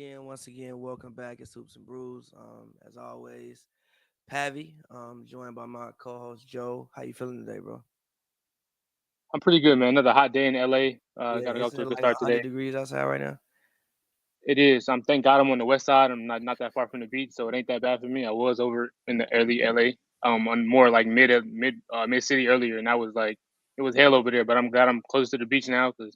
Once again, welcome back. It's Hoops and Brews. As always, Pavi, joined by my co-host Joe. How you feeling today, bro? I'm pretty good, man. Another hot day in LA. Yeah, Got to go isn't to a it good like start 100 today. degrees outside right now? It is. Thank God I'm on the west side. I'm not that far from the beach, so it ain't that bad for me. I was over in the early LA, on more like mid city earlier, and I was like, it was hell over there. But I'm glad I'm close to the beach now because,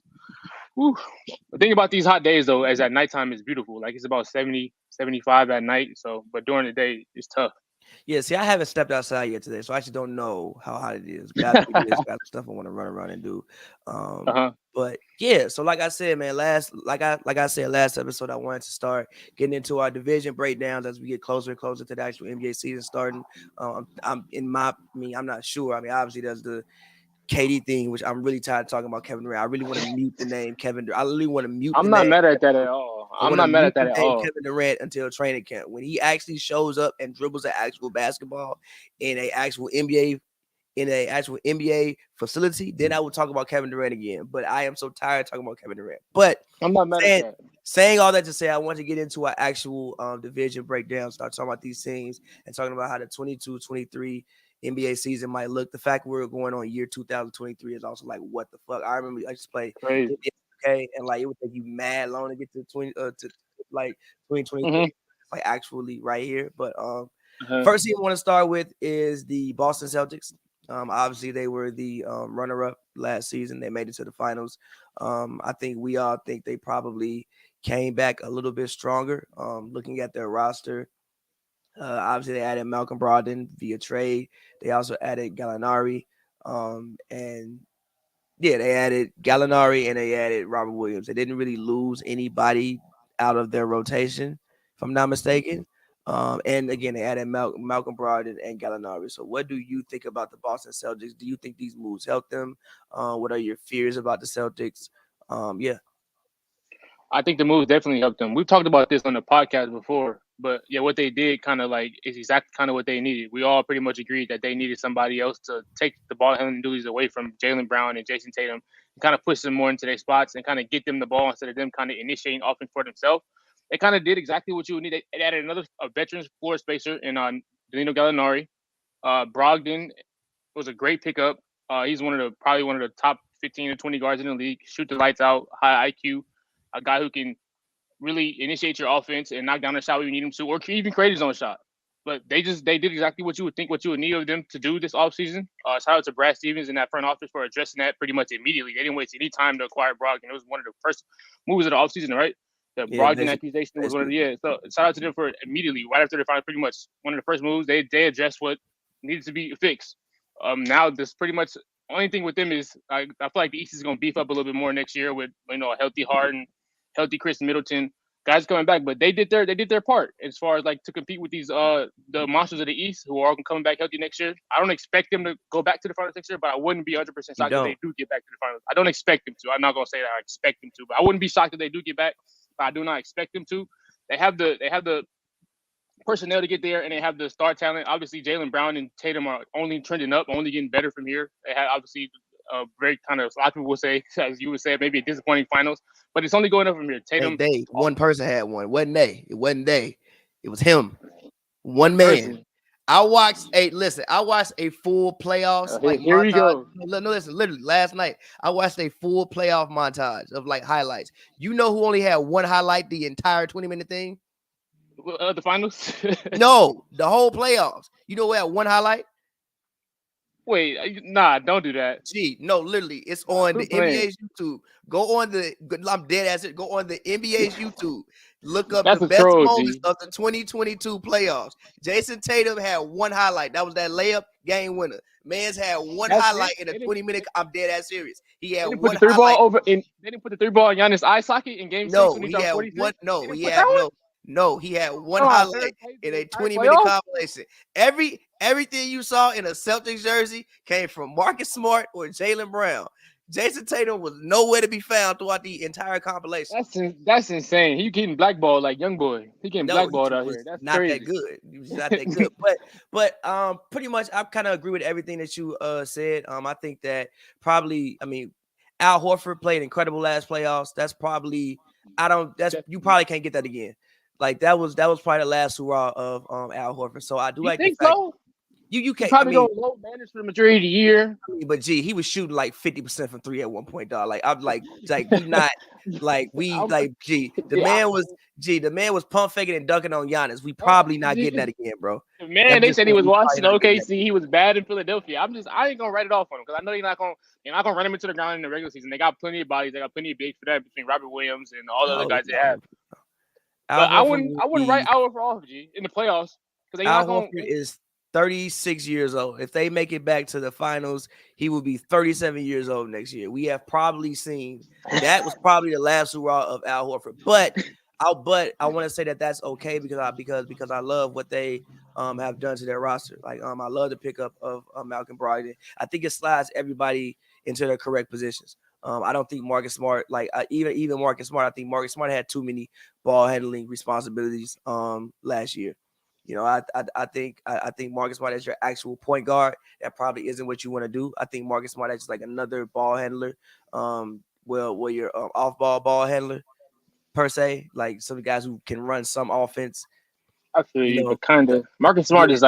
the thing about these hot days though, is at nighttime is beautiful. Like it's about 70, 75 at night. So, but during the day it's tough. Yeah, see, I haven't stepped outside yet today, so I actually don't know how hot it is. But after it is, got some stuff I want to run around and do. Uh-huh. But yeah, so like I said, man, like I said last episode, I wanted to start getting into our division breakdowns as we get closer and closer to the actual NBA season starting. I'm not sure. I mean, obviously there's the KD thing, which I'm really tired of talking about Kevin Durant. I really want to mute the name Kevin Durant. I literally want to mute the I'm not name. mad at that at all. I I'm want to not mad mute at that the at name all. Kevin Durant until training camp. When he actually shows up and dribbles an actual basketball in a actual NBA facility, then I would talk about Kevin Durant again. But I am so tired of talking about Kevin Durant. But I'm not mad at saying that. saying all that to say, I want to get into our actual division breakdown, start talking about these things and talking about how the 22-23 NBA season might look. The fact we're going on year 2023 is also like, what the fuck? I remember I just played Crazy. NBA, okay, and like it would take you mad long to get to 2023. Mm-hmm. It's like actually right here. But Uh-huh. first thing I want to start with is the Boston Celtics. Obviously, they were the runner-up last season. They made it to the finals. I think we all think they probably came back a little bit stronger. Looking at their roster, obviously they added Malcolm Brogdon via trade. They also added Gallinari, and yeah, they added Gallinari and they added Robert Williams. They didn't really lose anybody out of their rotation, if I'm not mistaken. And again, they added Malcolm Brogdon and Gallinari. So, what do you think about the Boston Celtics? Do you think these moves help them? What are your fears about the Celtics? Yeah, I think the moves definitely helped them. We've talked about this on the podcast before, but yeah, what they did kind of like is exactly kind of what they needed. We all pretty much agreed that they needed somebody else to take the ball handling duties away from Jaylen Brown and Jason Tatum, and kind of push them more into their spots and kind of get them the ball instead of them kind of initiating offense for themselves. They kind of did exactly what you would need. They added another a veteran floor spacer in Danilo Gallinari. Brogdon was a great pickup. He's probably one of the top 15 to 20 guards in the league. Shoot the lights out, high IQ, a guy who can really initiate your offense and knock down a shot when you need him to, or even create his own shot. But they did exactly what you would think what you would need of them to do this offseason. Shout out to Brad Stevens in that front office for addressing that pretty much immediately. They didn't waste any time to acquire Brogdon. It was one of the first moves of the offseason, right? The yeah, Brogdon accusation was one of basically. the So shout out to them for immediately right after they found pretty much one of the first moves. They addressed what needed to be fixed. Now this pretty much only thing with them is I feel like the East is going to beef up a little bit more next year with a healthy Harden, healthy Chris Middleton, guys coming back. But they did their part as far as like to compete with these the monsters of the East who are all coming back healthy next year. I don't expect them to go back to the finals next year, but I wouldn't be 100% You shocked if they don't. do get back to the finals. I don't expect them to. I'm not going to say that I expect them to, but I wouldn't be shocked if they do get back. But I do not expect them to. They have the personnel to get there, and they have the star talent. Obviously, Jaylen Brown and Tatum are only trending up, only getting better from here. They had obviously a very kind of a lot of people would say, as you would say, maybe a disappointing finals, but it's only going up from here. Hey, Tatum, one person had one. Wasn't they? It wasn't they. It was him. One one man. person. I watched a full playoffs Here, like here we montage. go. No, listen, literally last night I watched a full playoff montage of like highlights. You know who only had one highlight the entire 20-minute thing? The finals. No, the whole playoffs. You know who had one highlight? Wait, nah, don't do that. Gee, no, literally, it's on the Quit playing. NBA's YouTube. Go on the, I'm dead ass it. Go on the NBA's YouTube. Look up the That's a best troll, moments G. of the 2022 playoffs. Jason Tatum had one highlight. That was that layup game winner. Man's had one That's it. highlight in a 20-minute. I'm dead ass serious. He had They didn't put one the three ball highlight. over in. They didn't put the three ball in Giannis' eye socket in Game Six No, when he he dropped had one. 46. They No, didn't he put had that one. no. No, he had one Come on, highlight in a entire 20-minute playoffs. compilation. Everything you saw in a Celtics jersey came from Marcus Smart or Jaylen Brown. Jason Tatum was nowhere to be found throughout the entire compilation. That's insane. He getting blackballed like young boy. He getting No, blackballed he out here. was That's not that crazy. good. He was not that good. But pretty much I kind of agree with everything that you said. I think that probably, I mean, Al Horford played incredible last playoffs. That's probably, I don't. That's you probably can't get that again. Like that was probably the last hurrah of Al Horford. So I do You like the think fact so? you He can't. probably going low managed for the majority of the year. But gee, he was shooting like 50% from three at one point, dog. Like I'm like we not like we like the man was pump faking and dunking on Giannis. We probably not getting that again, bro. Man, I'm they just said he saying was we probably watching not getting that. OKC. He was bad in Philadelphia. I ain't gonna write it off on him because I know they're not gonna run him into the ground in the regular season. They got plenty of bodies. They got plenty of bigs for that between Robert Williams and all the other No, guys they have. Al But Horford will I wouldn't write be Al Horford off, G, in the playoffs because they're Al not gonna. Horford is 36 years old. If they make it back to the finals, he will be 37 years old next year. We have probably seen that was probably the last hurrah of Al Horford. But I want to say that that's okay because I love what they have done to their roster. Like I love the pickup of Malcolm Brogdon. I think it slides everybody into their correct positions. I don't think Marcus Smart, like even Marcus Smart, I think Marcus Smart had too many ball handling responsibilities last year. You know, I think Marcus Smart as your actual point guard, that probably isn't what you want to do. I think Marcus Smart is like another ball handler. Well, you're off ball handler per se, like some guys who can run some offense. I feel You you, know, but kind of Marcus Smart yeah, is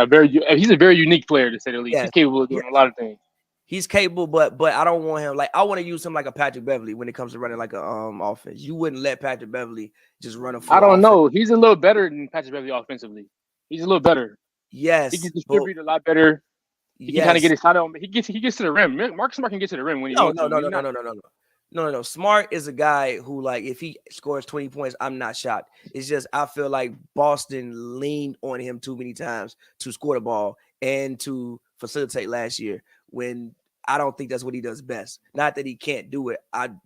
he's a very unique player to say the least. yeah, He's capable of yeah. doing a lot of things. He's capable, but I don't want him like I want to use him like a Patrick Beverly when it comes to running like a offense. You wouldn't let Patrick Beverly just run a I full don't offense. know. He's a little better than Patrick Beverly offensively. He's a little better. He Yes, can but distribute a lot better. He can kind of get yes, his shot on. He gets to the rim. Marcus Smart can get to the rim when he no, wants no, to. no, He's no, no, not. no, no, no, no. No, no, no. Smart is a guy who, like, if he scores 20 points, I'm not shocked. It's just I feel like Boston leaned on him too many times to score the ball and to facilitate last year when I don't think that's what he does best. Not that he can't do it.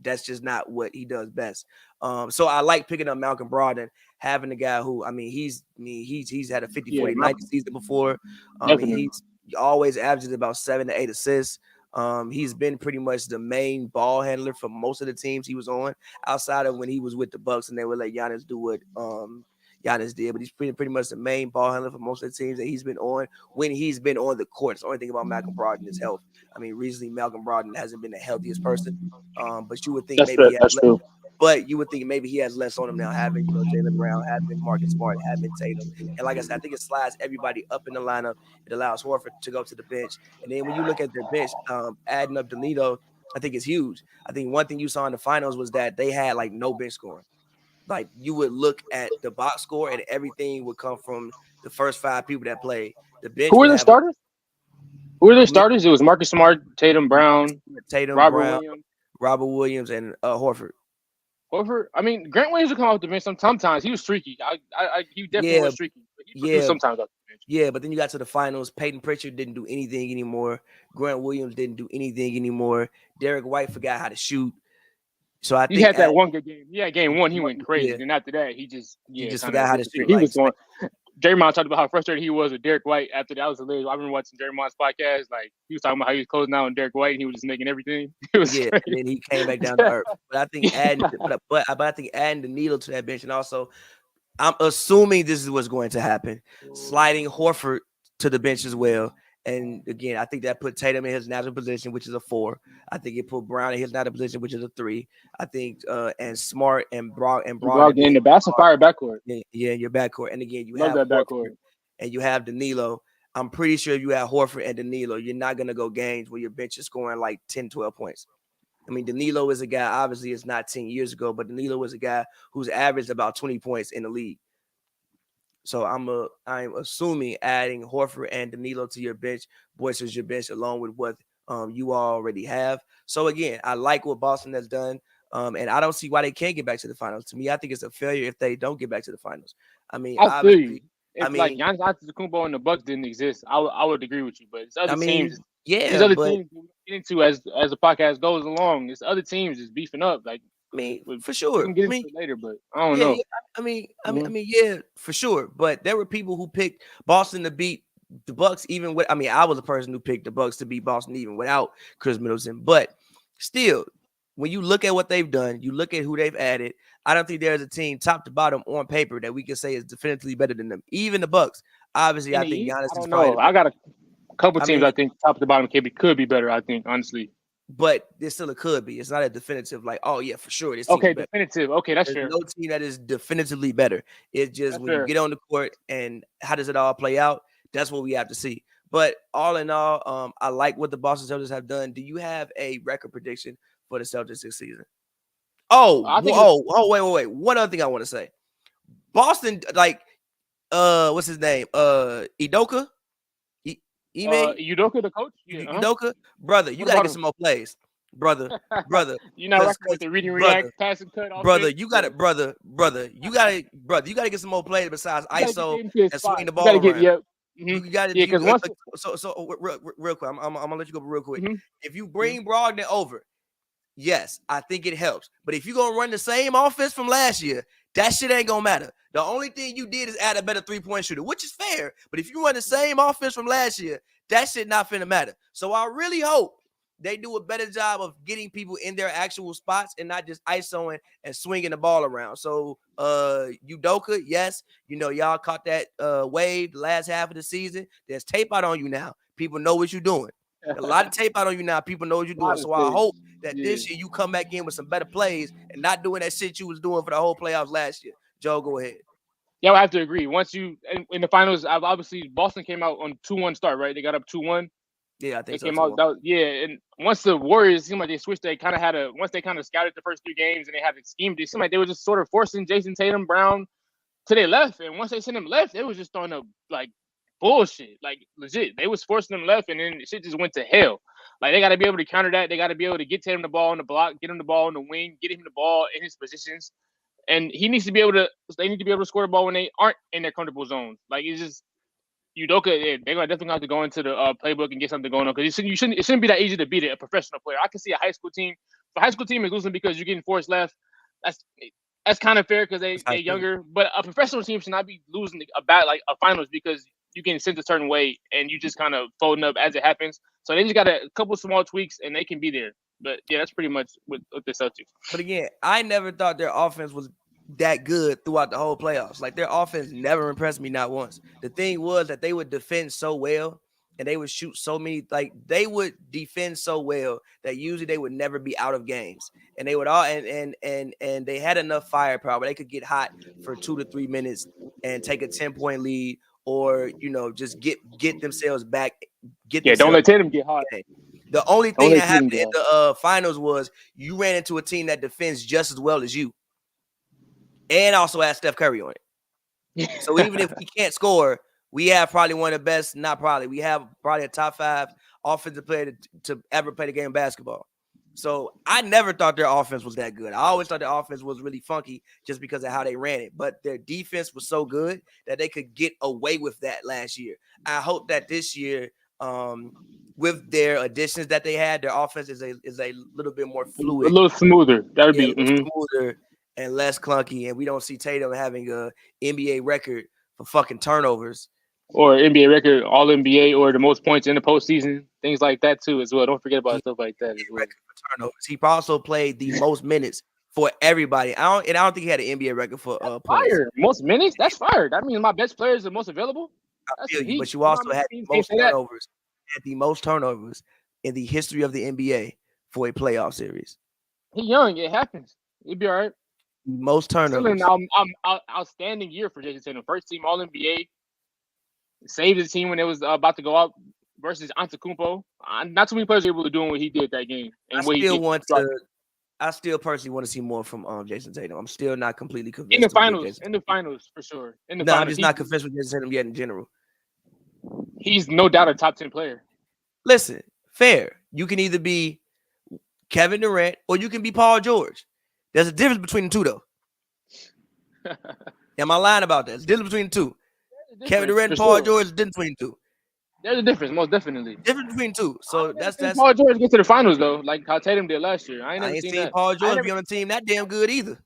That's just not what he does best. So I like picking up Malcolm Brogdon, having a guy who, he's had a 50, Yeah, 40, 90 season before. definitely. He's always averages about 7 to 8 assists. He's been pretty much the main ball handler for most of the teams he was on, outside of when he was with the Bucks and they would let Giannis do what Giannis did. But he's pretty much the main ball handler for most of the teams that he's been on when he's been on the court. It's the only thing about Malcolm Brogdon is health. Recently Malcolm Brogdon hasn't been the healthiest person. But you would think That's maybe true. he has That's less. true. But you would think maybe he has less on him now, having Jaylen Brown, having Marcus Smart, having Tatum, and like I said, I think it slides everybody up in the lineup. It allows Horford to go to the bench, and then when you look at their bench, adding up Danilo, I think it's huge. I think one thing you saw in the finals was that they had like no bench scoring. Like you would look at the box score, and everything would come from the first 5 people that played. The Who bench were would the have like starters? Who were the starters? It was Marcus Smart, Tatum Marcus, Brown, Tatum, Robert Brown, Williams, Robert Williams, and Horford. Horford. Grant Williams would come off the bench sometimes. He was streaky. He definitely Yeah, was streaky, but he produced yeah, sometimes off the bench. yeah. But then you got to the finals. Peyton Pritchard didn't do anything anymore. Grant Williams didn't do anything anymore. Derek White forgot how to shoot. So I He think had that one good game. Yeah, game one he went yeah, crazy. Then after that, he just he just kind of forgot how to disappeared. shoot. He Like, was going. Draymond talked about how frustrated he was with Derek White after that. Was hilarious. I remember watching Draymond's podcast. Like he was talking about how he was closing out on Derek White and he was just making everything. It was yeah, and crazy. then he came back down to earth. But I think I think adding the needle to that bench, and also I'm assuming this is what's going to happen. Sliding Horford to the bench as well. And again, I think that put Tatum in his natural position, which is a 4. I think it put Brown in his natural position, which is a 3. I think and Smart and Broad In the Bass and Fire backcourt. yeah, in your backcourt. And again, you Love have that Horford backcourt. and you have Danilo. I'm pretty sure if you have Horford and Danilo, you're not gonna go games where your bench is scoring like 10, 12 points. Danilo is a guy, obviously it's not 10 years ago, but Danilo was a guy who's averaged about 20 points in the league. So I'm assuming adding Horford and Danilo to your bench, boisters your bench along with what you already have. So again, I like what Boston has done. And I don't see why they can't get back to the finals. To me, I think it's a failure if they don't get back to the finals. I feel you. Obviously, I If like mean, Giannis Antetokounmpo and the Bucks didn't exist, I would agree with you. But it's other I teams. mean, These yeah, other but teams we get into as the podcast goes along. It's other teams is beefing up. Like for we sure. can get into it later, but I don't Yeah, know. yeah. Yeah, for sure. But there were people who picked Boston to beat the Bucks, even with. I was a person who picked the Bucks to beat Boston even without Chris Middleton. But still, when you look at what they've done, you look at who they've added. I don't think there's a team top to bottom on paper that we can say is definitively better than them. Even the Bucks. Obviously, In I the think East, Giannis I is don't probably know. the I best. got a couple I teams mean, I think top to bottom could be better. I think honestly. but there still it could be. It's not a definitive like, oh yeah, for sure this team is Okay, better. definitive. Okay, that's There's fair. no team that is definitively better. It's just That's when you fair. get on the court and how does it all play out? That's what we have to see. But all in all, I like what the Boston Celtics have done. Do you have a record prediction for the Celtics this season? I think it's Wait. One other thing I want to say. Boston, like, what's his name? Idoka? Ime? Udoka, the coach. Yeah. Udoka? Brother, you What got to about get him? some more plays. Brother, You're not because rocking with the reading, brother, react, pass and cut brother, offense. you got it, brother, you got to get some more plays besides You gotta get ISO into his and swing spot. the You gotta ball get around. Mm-hmm. You got to Yeah, because once real quick, I'm gonna let you go real quick. Mm-hmm. If you bring Brogdon over, yes, I think it helps. But if you're gonna run the same offense from last year, that shit ain't gonna matter. The only thing you did is add a better 3-point shooter, which is fair. But if you run the same offense from last year, that shit not finna matter. So I really hope they do a better job of getting people in their actual spots and not just isoing and swinging the ball around. So Udoka, yes, y'all caught that wave the last half of the season. There's tape out on you now. People know what you're doing. A lot of tape out on you now. People know what you're doing. So I hope that this year you come back in with some better plays and not doing that shit you was doing for the whole playoffs last year. Joe, go ahead. Yeah, I have to agree. Once you in the finals, obviously Boston came out on 2-1 start, right? They got up 2-1. Yeah, I think They so. came out, and once the Warriors seemed like they switched, they kind of had once they kind of scouted the first 3 games and they had it schemed, it seemed like they were just sort of forcing Jason Tatum, Brown to their left. And once they sent him left, they was just throwing up like bullshit, like legit. They was forcing them left, and then shit just went to hell. Like they got to be able to counter that. They got to be able to get Tatum the ball on the block, get him the ball on the wing, get him the ball in his positions. And he needs to be able to. They need to be able to score the ball when they aren't in their comfortable zones. Like it's just Udoka. Yeah, they're gonna definitely have to go into the playbook and get something going on because it shouldn't be that easy to beat a professional player. I can see a high school team. If a high school team is losing because you're getting forced left, that's kind of fair because they're younger. But a professional team should not be losing a finals because you getting sent a certain way and you just kind of folding up as it happens. So they just got a couple small tweaks and they can be there. But yeah, that's pretty much with the Celtics. But again, I never thought their offense was that good throughout the whole playoffs. Like their offense never impressed me, not once. The thing was that they would defend so well and they would shoot so many, like they would defend so well that usually they would never be out of games. And they would all and they had enough firepower where they could get hot for 2 to 3 minutes and take a 10-point lead, or just get themselves back. Don't let Tatum get hot. The only thing that happened in the finals was you ran into a team that defends just as well as you, and also has Steph Curry on it. So even if we can't score, we have probably one of the best. Not probably, we have probably a top 5 offensive player to ever play the game of basketball. So I never thought their offense was that good. I always thought their offense was really funky just because of how they ran it. But their defense was so good that they could get away with that last year. I hope that this year, with their additions that they had, their offense is a little bit more fluid, a little smoother. That would be smoother and less clunky. And we don't see Tatum having a NBA record for fucking turnovers. Or NBA record, all NBA, or the most points in the postseason, things like that too as well. Don't forget about stuff like that as well. Record for turnovers. He also played the most minutes for everybody. I don't think he had an NBA record for points. Fire. Most minutes? That's fire. That means my best players are most available. I feel you, but you also had the most turnovers. Had the most turnovers in the history of the NBA for a playoff series. He's young. It happens. He'd be all right. Most turnovers. Still an outstanding year for Jason Tatum. First team All NBA. Saved his team when it was about to go out versus Antetokounmpo. Not too many players are able to do what he did that game. And I still personally want to see more from Jason Tatum. I'm still not completely convinced. In the finals, for sure. I'm just not convinced with Jason Tatum yet in general. He's no doubt a top 10 player. Listen, fair. You can either be Kevin Durant or you can be Paul George. There's a difference between the two, though. Am I lying about that? There's a difference between the two. Kevin Durant and Paul George is different between the two. There's a difference, most definitely. Difference between two. So that's Paul George get to the finals though, like how Tatum did last year. I ain't seen that. Paul George be on a team that damn good either.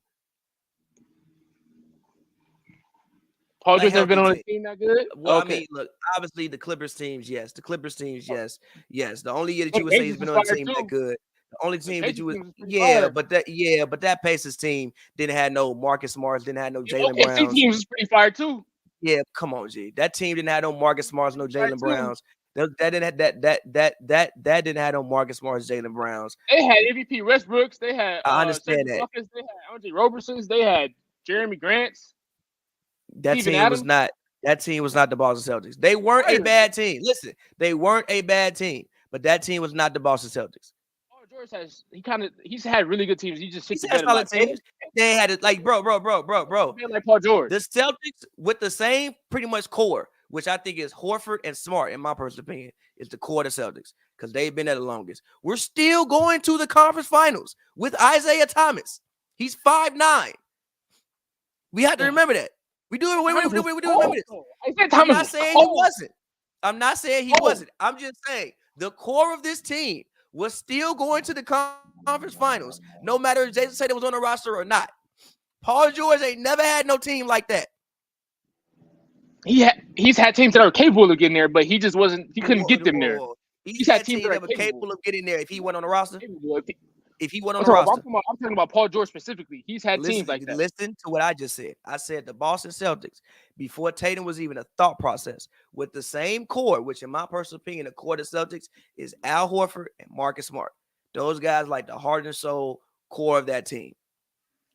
Paul George never been on a team that good. Well, okay. I mean, look, obviously the Clippers teams, yes. The Clippers teams, yes. The only year that you would say he's been on a team that good. The only team that you would, but that Pacers team didn't have no Marcus Smarts, didn't have no Jaylen Browns. Team was pretty fire too. Yeah, come on, G. That team didn't have no Marcus Smarts, no Jaylen Browns. That didn't have no Marcus Smart's, Jaylen Browns. They had MVP Westbrooks. They had I understand that. Buckets, they had Andre Robersons. They had Jeremy Grants. That Steven team Adams. was not. That team was not the Boston Celtics. They weren't a bad team. Listen, they weren't a bad team, but that team was not the Boston Celtics. Paul George he's had really good teams. He just He's had solid teams. They had it like bro. Like Paul George. The Celtics with the same pretty much core, which I think is Horford and Smart, in my personal opinion, is the core of the Celtics because they've been there the longest. We're still going to the conference finals with Isaiah Thomas. He's 5'9". We have to remember that. We do remember this. I'm not saying he wasn't. I'm not saying he wasn't. I'm just saying the core of this team was still going to the conference finals, no matter if Jason Tatum was on the roster or not. Paul George ain't never had no team like that. He's had teams that are capable of getting there, but he just wasn't. He couldn't get them there. He's had teams that were capable of getting there if he went on the roster. If he went on the roster. I'm talking about Paul George specifically. He's had teams like that. Listen to what I just said. I said the Boston Celtics, before Tatum was even a thought process, with the same core, which in my personal opinion, the core of the Celtics is Al Horford and Marcus Smart. Those guys like the heart and soul core of that team.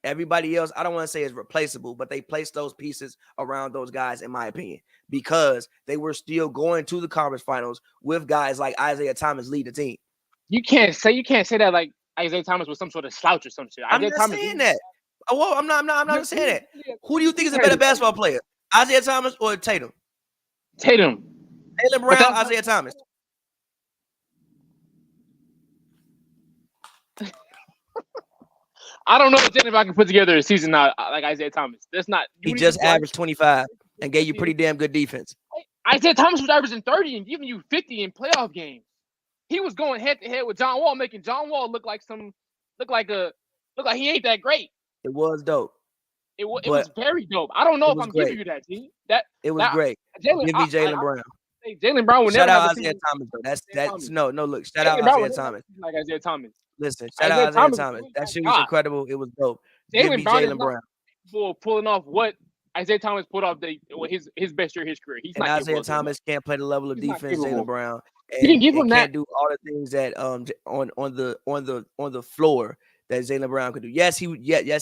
Everybody else, I don't want to say is replaceable, but they placed those pieces around those guys, in my opinion, because they were still going to the conference finals with guys like Isaiah Thomas lead the team. You can't say that like Isaiah Thomas was some sort of slouch or some shit. I'm not saying that. Well, I'm not saying that. Who do you think is a better basketball player, Isaiah Thomas or Tatum? Tatum. Jaylen Brown, Isaiah Thomas. I don't know if Jaylen Brown can put together a season now like Isaiah Thomas. That's not. He just averaged 25 and gave you pretty damn good defense. Isaiah Thomas was averaging 30 and giving you 50 in playoff games. He was going head to head with John Wall, making John Wall look like he ain't that great. It was dope. It was very dope. I don't know if I'm giving you that, G. It was great. Give me Jaylen Brown. Jaylen Brown would never never have Isaiah Thomas though. That's no. Look, shout out Isaiah Thomas. Like Isaiah Thomas. Listen, shout out Isaiah Thomas. That shit was incredible. It was dope. Give me Jaylen Brown. Pulling off what Isaiah Thomas put off his best year of his career. He's not Isaiah Thomas can't play the level of defense Jaylen Brown. And, he give him that. Can't do all the things that on the floor that Jaylen Brown could do. Yes,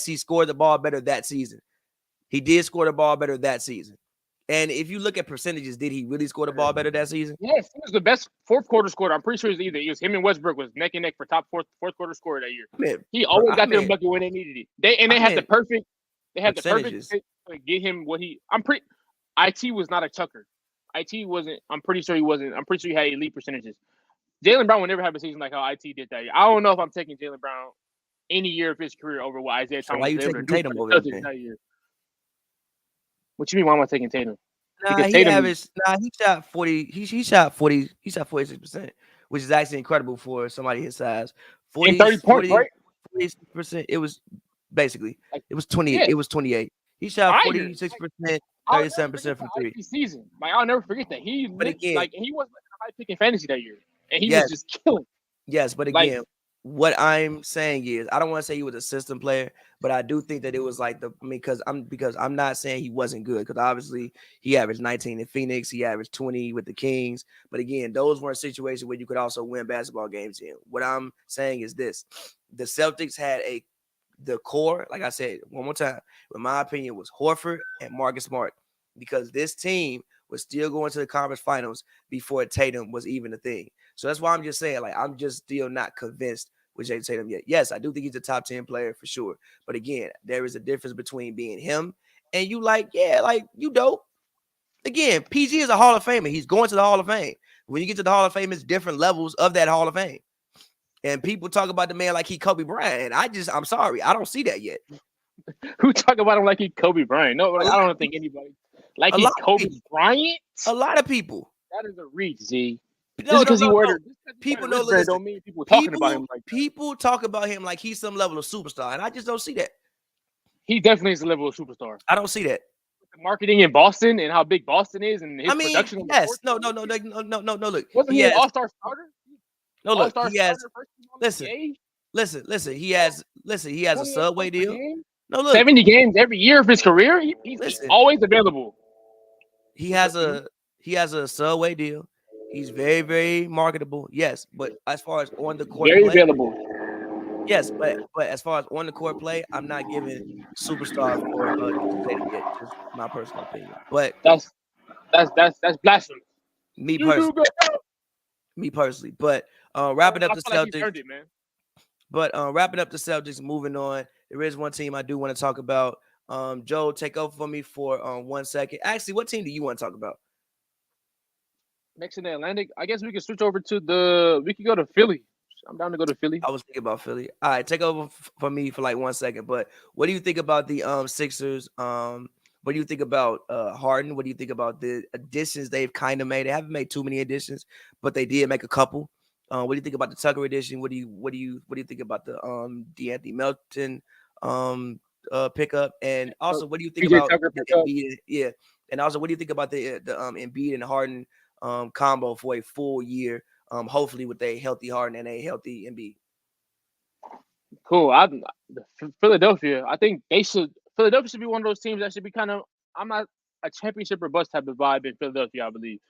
he scored the ball better that season. He did score the ball better that season. And if you look at percentages, did he really score the ball better that season? Yes, he was the best fourth quarter scorer. I'm pretty sure it was him and Westbrook was neck and neck for top fourth quarter scorer that year. He always got them bucket when they needed it. They had the perfect fit to get him what he. IT was not a chucker. IT wasn't. I'm pretty sure he wasn't. I'm pretty sure he had elite percentages. Jaylen Brown will never have a season like how IT did that year. I don't know if I'm taking Jaylen Brown any year of his career over what Isaiah Thomas. Why you taking Tatum over that year? What you mean? Why am I taking Tatum? He shot 40. He shot 40. He shot 46%, which is actually incredible for somebody his size. 30 points, right? 46%. It was basically it was 20. Yeah. It was 28. He shot 46%, 37% from three. Season, like I'll never forget that. He was a high pick in fantasy that year, and he was just killing. Yes, but again, what I'm saying is, I don't want to say he was a system player, but I do think that it was like because I'm not saying he wasn't good, because obviously he averaged 19 in Phoenix, he averaged 20 with the Kings, but again, those weren't situations where you could also win basketball games in. What I'm saying is this: the Celtics had the core, like I said one more time, in my opinion, was Horford and Marcus Smart, because this team was still going to the conference finals before Tatum was even a thing. So that's why I'm just saying, like, I'm just still not convinced with Jason Tatum yet. Yes, I do think he's a top 10 player for sure. But again, there is a difference between being him and you you dope. Again, PG is a Hall of Famer. He's going to the Hall of Fame. When you get to the Hall of Fame, it's different levels of that Hall of Fame. And people talk about the man like he Kobe Bryant. I'm sorry, I don't see that yet. Who talk about him like he Kobe Bryant? No, I don't think anybody like he's Kobe Bryant. A lot of people. That is a reach, Z. No, because he wore people know. Don't mean people talking about him like that. People talk about him like he's some level of superstar, and I just don't see that. He definitely is a level of superstar. I don't see that. The marketing in Boston and how big Boston is, and his production. Yes, no. Look, wasn't he an all-star starter? No, look, he has. Listen. He has a Subway deal. No, look, 70 games every year of his career. He's always available. He has a Subway deal. He's very, very marketable. Yes, but as far as on the court Very play, available. yes, but as far as on the court play, I'm not giving superstar for Jason Tatum yet. Just my personal opinion. But That's that's blasphemous. me You do personally, good. me personally. But wrapping up I the feel like he's Celtics. earned it, man. But wrapping up the Celtics, moving on. There is one team I do want to talk about. Joe, take over for me for 1 second. Actually, what team do you want to talk about? Next in the Atlantic, I guess we can switch over to the. We could go to Philly. I'm down to go to Philly. I was thinking about Philly. All right, take over for me for like 1 second. But what do you think about the Sixers? What do you think about Harden? What do you think about the additions they've kind of made? They haven't made too many additions, but they did make a couple. What do you think about the Tucker addition? What do you think about the DeAnthony Melton pickup? And also, what do you think PJ about Tucker the pickup. Embiid? Yeah, and also, what do you think about the Embiid and Harden combo for a full year? Hopefully with a healthy Harden and a healthy Embiid. Cool. Philadelphia. I think they should. Philadelphia should be one of those teams that should be kind of. I'm not a championship or bust type of vibe in Philadelphia. I believe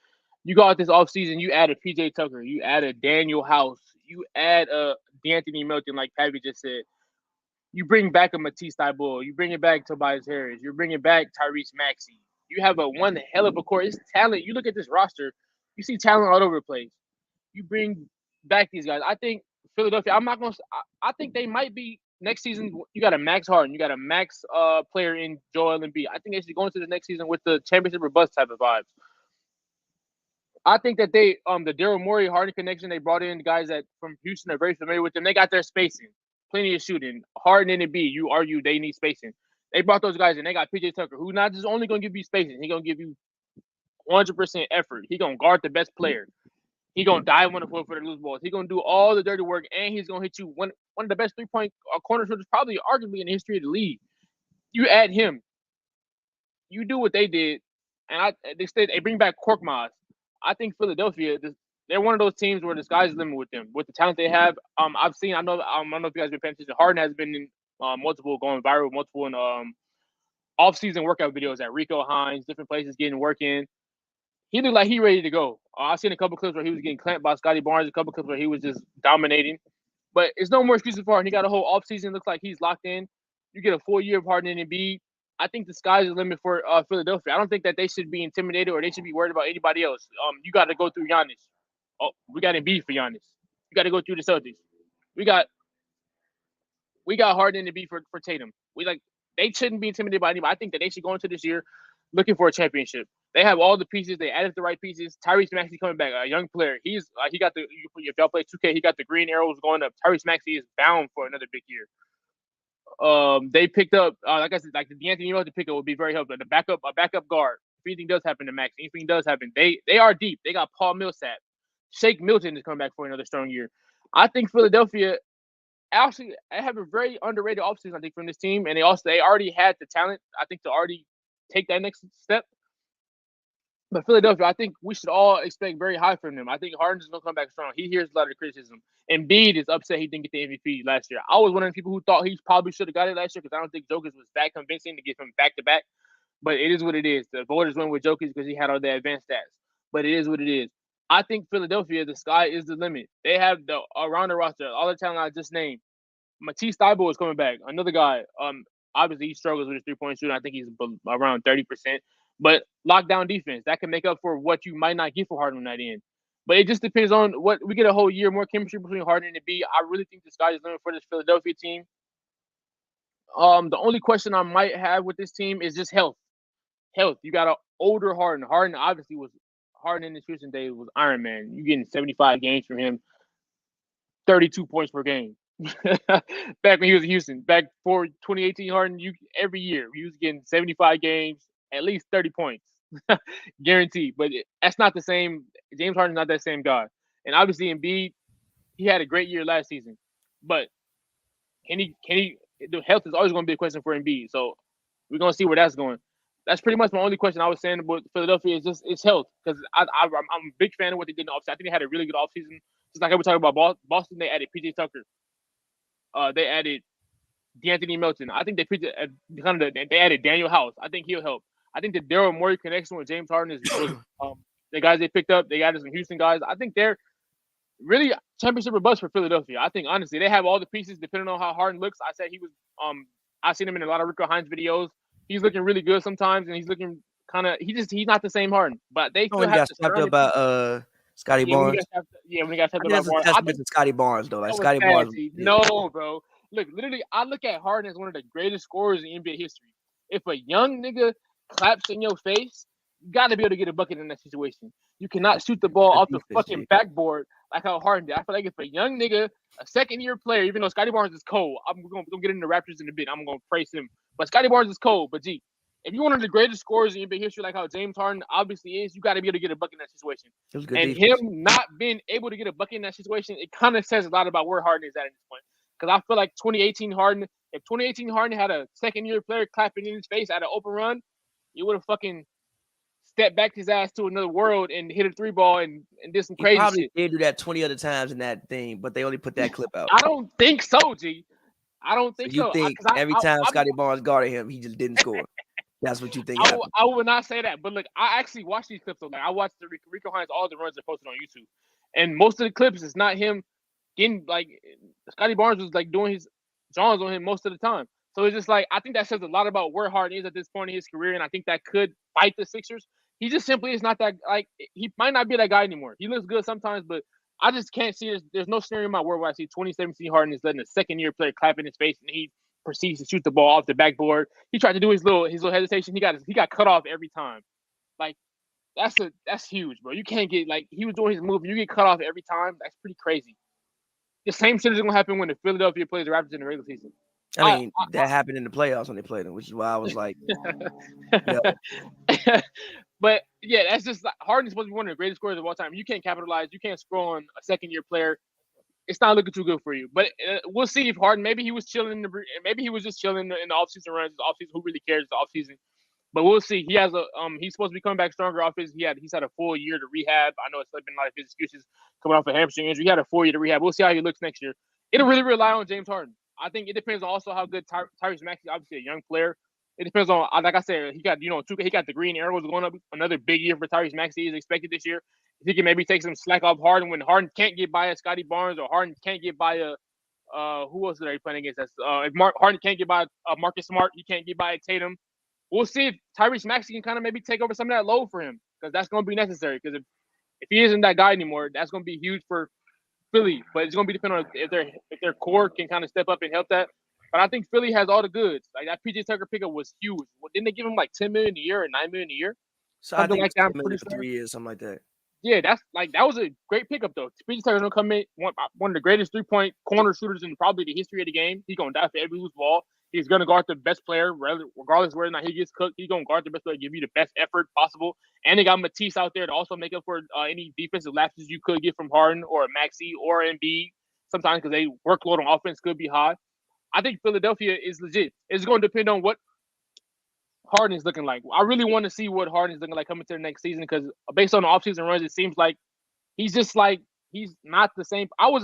you go out this offseason, you add a PJ Tucker, you add a Daniel House, you add a D'Anthony Melton, like Pappy just said. You bring back a Matisse Thybulle, you bring it back Tobias Harris, you're bringing back Tyrese Maxey. You have a one hell of a core. It's talent. You look at this roster, you see talent all over the place. You bring back these guys. I think Philadelphia. I'm not gonna. I think they might be next season. You got a Max Harden. You got a Max player in Joel Embiid. I think they should go into the next season with the championship or bust type of vibes. I think that they the Daryl Morey Harden connection. They brought in guys that from Houston are very familiar with them. They got their spacing, plenty of shooting. Harden and Embiid. You argue they need spacing. They brought those guys in. They got PJ Tucker, who not just only gonna give you spacing. He gonna give you 100% effort. He gonna guard the best player. He gonna dive on the floor for the loose balls. He gonna do all the dirty work, and he's gonna hit you one of the best 3-point corner shooters, probably arguably in the history of the league. You add him, you do what they did, and they bring back Korkmaz. I think Philadelphia, they're one of those teams where the sky's the limit with them, with the talent they have. I've seen, I know, I don't know if you guys been paying attention. Harden has been in multiple going viral, multiple in off-season workout videos at Rico Hines, different places getting work in. He looked like he ready to go. I've seen a couple clips where he was getting clamped by Scotty Barnes, a couple clips where he was just dominating. But it's no more excuses for Harden. He got a whole offseason. Looks like he's locked in. You get a full year of Harden and Embiid. I think the sky's the limit for Philadelphia. I don't think that they should be intimidated or they should be worried about anybody else. You got to go through Giannis. Oh, we got Embiid for Giannis. You got to go through the Celtics. We got Harden and Embiid for Tatum. They shouldn't be intimidated by anybody. I think that they should go into this year looking for a championship. They have all the pieces. They added the right pieces. Tyrese Maxey coming back, a young player. He got if y'all play 2K, he got the green arrows going up. Tyrese Maxey is bound for another big year. They picked up, like I said, like the D'Anthony Melton pickup would be very helpful. A backup guard. If anything does happen to Max, anything does happen, they are deep. They got Paul Millsap. Shake Milton is coming back for another strong year. I think Philadelphia actually have a very underrated offseason, I think, from this team, and they already had the talent, I think, to already take that next step. But Philadelphia, I think we should all expect very high from them. I think Harden's going to come back strong. He hears a lot of criticism. Embiid is upset he didn't get the MVP last year. I was one of the people who thought he probably should have got it last year because I don't think Jokic was that convincing to get him back-to-back. But it is what it is. The voters went with Jokic because he had all the advanced stats. But it is what it is. I think Philadelphia, the sky is the limit. They have around the roster, all the talent I just named. Matisse Thybulle is coming back. Another guy. Obviously he struggles with his 3-point shooting. I think he's around 30%. But lockdown defense that can make up for what you might not get for Harden on that end. But it just depends on what we get a whole year more chemistry between Harden and Embiid. I really think the sky is the limit for this Philadelphia team. The only question I might have with this team is just health. Health. You got an older Harden. Harden obviously was Harden in his Houston days was Iron Man. You getting 75 games from him, 32 points per game. Back when he was in Houston, back for 2018 Harden, every year he was getting 75 games, at least 30 points, guaranteed. But that's not the same. James Harden's not that same guy. And obviously Embiid, he had a great year last season, but can he? The health is always going to be a question for Embiid. So we're going to see where that's going. That's pretty much my only question I was saying about Philadelphia is just it's health because I'm a big fan of what they did in the offseason. I think they had a really good offseason. Just like I was talking about Boston, they added PJ Tucker. They added D'Anthony Melton. I think they added Daniel House. I think he'll help. I think the Daryl Morey connection with James Harden was the guys they picked up, they got some Houston guys. I think they're really championship or bust for Philadelphia. I think honestly they have all the pieces depending on how Harden looks. I said he was I've seen him in a lot of Rico Hines videos. He's looking really good sometimes, and he's looking kind of he's not the same Harden. But they still When he have got to snapped surround up by Scotty Barnes. when he got I tapped think by that's a Barnes. I testament think to Scotty Barnes though. Like that was Scotty sad. Barnes. Yeah. No, bro. Look, literally, I look at Harden as one of the greatest scorers in NBA history. If a young nigga claps in your face, you got to be able to get a bucket in that situation. You cannot shoot the ball off the fucking backboard like how Harden did. I feel like if a young nigga, a second-year player, even though Scotty Barnes is cold, I'm going to get into the Raptors in a bit. I'm going to praise him. But Scotty Barnes is cold. But, G, if you're one of the greatest scorers in NBA history like how James Harden obviously is, you got to be able to get a bucket in that situation. And defense. him not being able to get a bucket in that situation, it kind of says a lot about where Harden is at this point. Because I feel like 2018 Harden, if 2018 Harden had a second-year player clapping in his face at an open run, he would have fucking stepped back his ass to another world and hit a three ball and did some crazy probably shit. did do that 20 other times in that thing, but they only put that clip out. I don't think so, G. I don't think so. You think every time Scotty Barnes guarded him, he just didn't score. That's what you think happened. I would not say that. But look, I actually watched these clips. Like I watched the Rico Hines, all the runs are posted on YouTube. And most of the clips is not him getting like Scotty Barnes was like doing his Johns on him most of the time. So it's just like I think that says a lot about where Harden is at this point in his career, and I think that could fight the Sixers. He just simply is not that like he might not be that guy anymore. He looks good sometimes, but I just can't see there's no scenario in my world where I see 2017 Harden is letting a second-year player clap in his face and he proceeds to shoot the ball off the backboard. He tried to do his little hesitation. He got cut off every time. Like that's huge, bro. You can't get like he was doing his move and you get cut off every time. That's pretty crazy. The same shit is gonna happen when the Philadelphia plays the Raptors in the regular season. I mean, that happened in the playoffs when they played them, which is why I was like, But yeah, that's just like, Harden's supposed to be one of the greatest scorers of all time. You can't capitalize. You can't score on a second-year player. It's not looking too good for you. But we'll see if Harden. Maybe he was chilling. Maybe he was just chilling in the offseason runs. The offseason, who really cares? The offseason. But we'll see. He has he's supposed to be coming back stronger off his. He's had a full year to rehab. I know it's been a lot of his excuses coming off a hamstring injury. He had a full year to rehab. We'll see how he looks next year. It'll really rely on James Harden. I think it depends also how good Tyrese Maxey, obviously a young player. It depends on, like I said, he got the green arrows going up. Another big year for Tyrese Maxey is expected this year. If he can maybe take some slack off Harden when Harden can't get by a Scotty Barnes or Harden can't get by a who else are they playing against us? If Harden can't get by Marcus Smart, he can't get by a Tatum. We'll see if Tyrese Maxey can kind of maybe take over some of that load for him because that's going to be necessary. Because if he isn't that guy anymore, that's going to be huge for Philly. But it's going to be depending on if their core can kind of step up and help that. But I think Philly has all the goods. Like that PJ Tucker pickup was huge. Didn't they give him like $10 million a year or $9 million a year? So something I think like that. $10 million for 3 years, something like that. Yeah, that was a great pickup though. PJ Tucker's gonna come in one of the greatest 3-point corner shooters in probably the history of the game. He's gonna die for every loose ball. He's gonna guard the best player, regardless of whether or not he gets cooked. He's gonna guard the best player, give you the best effort possible. And they got Matisse out there to also make up for any defensive lapses you could get from Harden or Maxey or Embiid. Sometimes because they workload on offense could be high. I think Philadelphia is legit. It's going to depend on what Harden is looking like. I really want to see what Harden is looking like coming to the next season because based on the offseason runs, it seems like he's not the same. I'm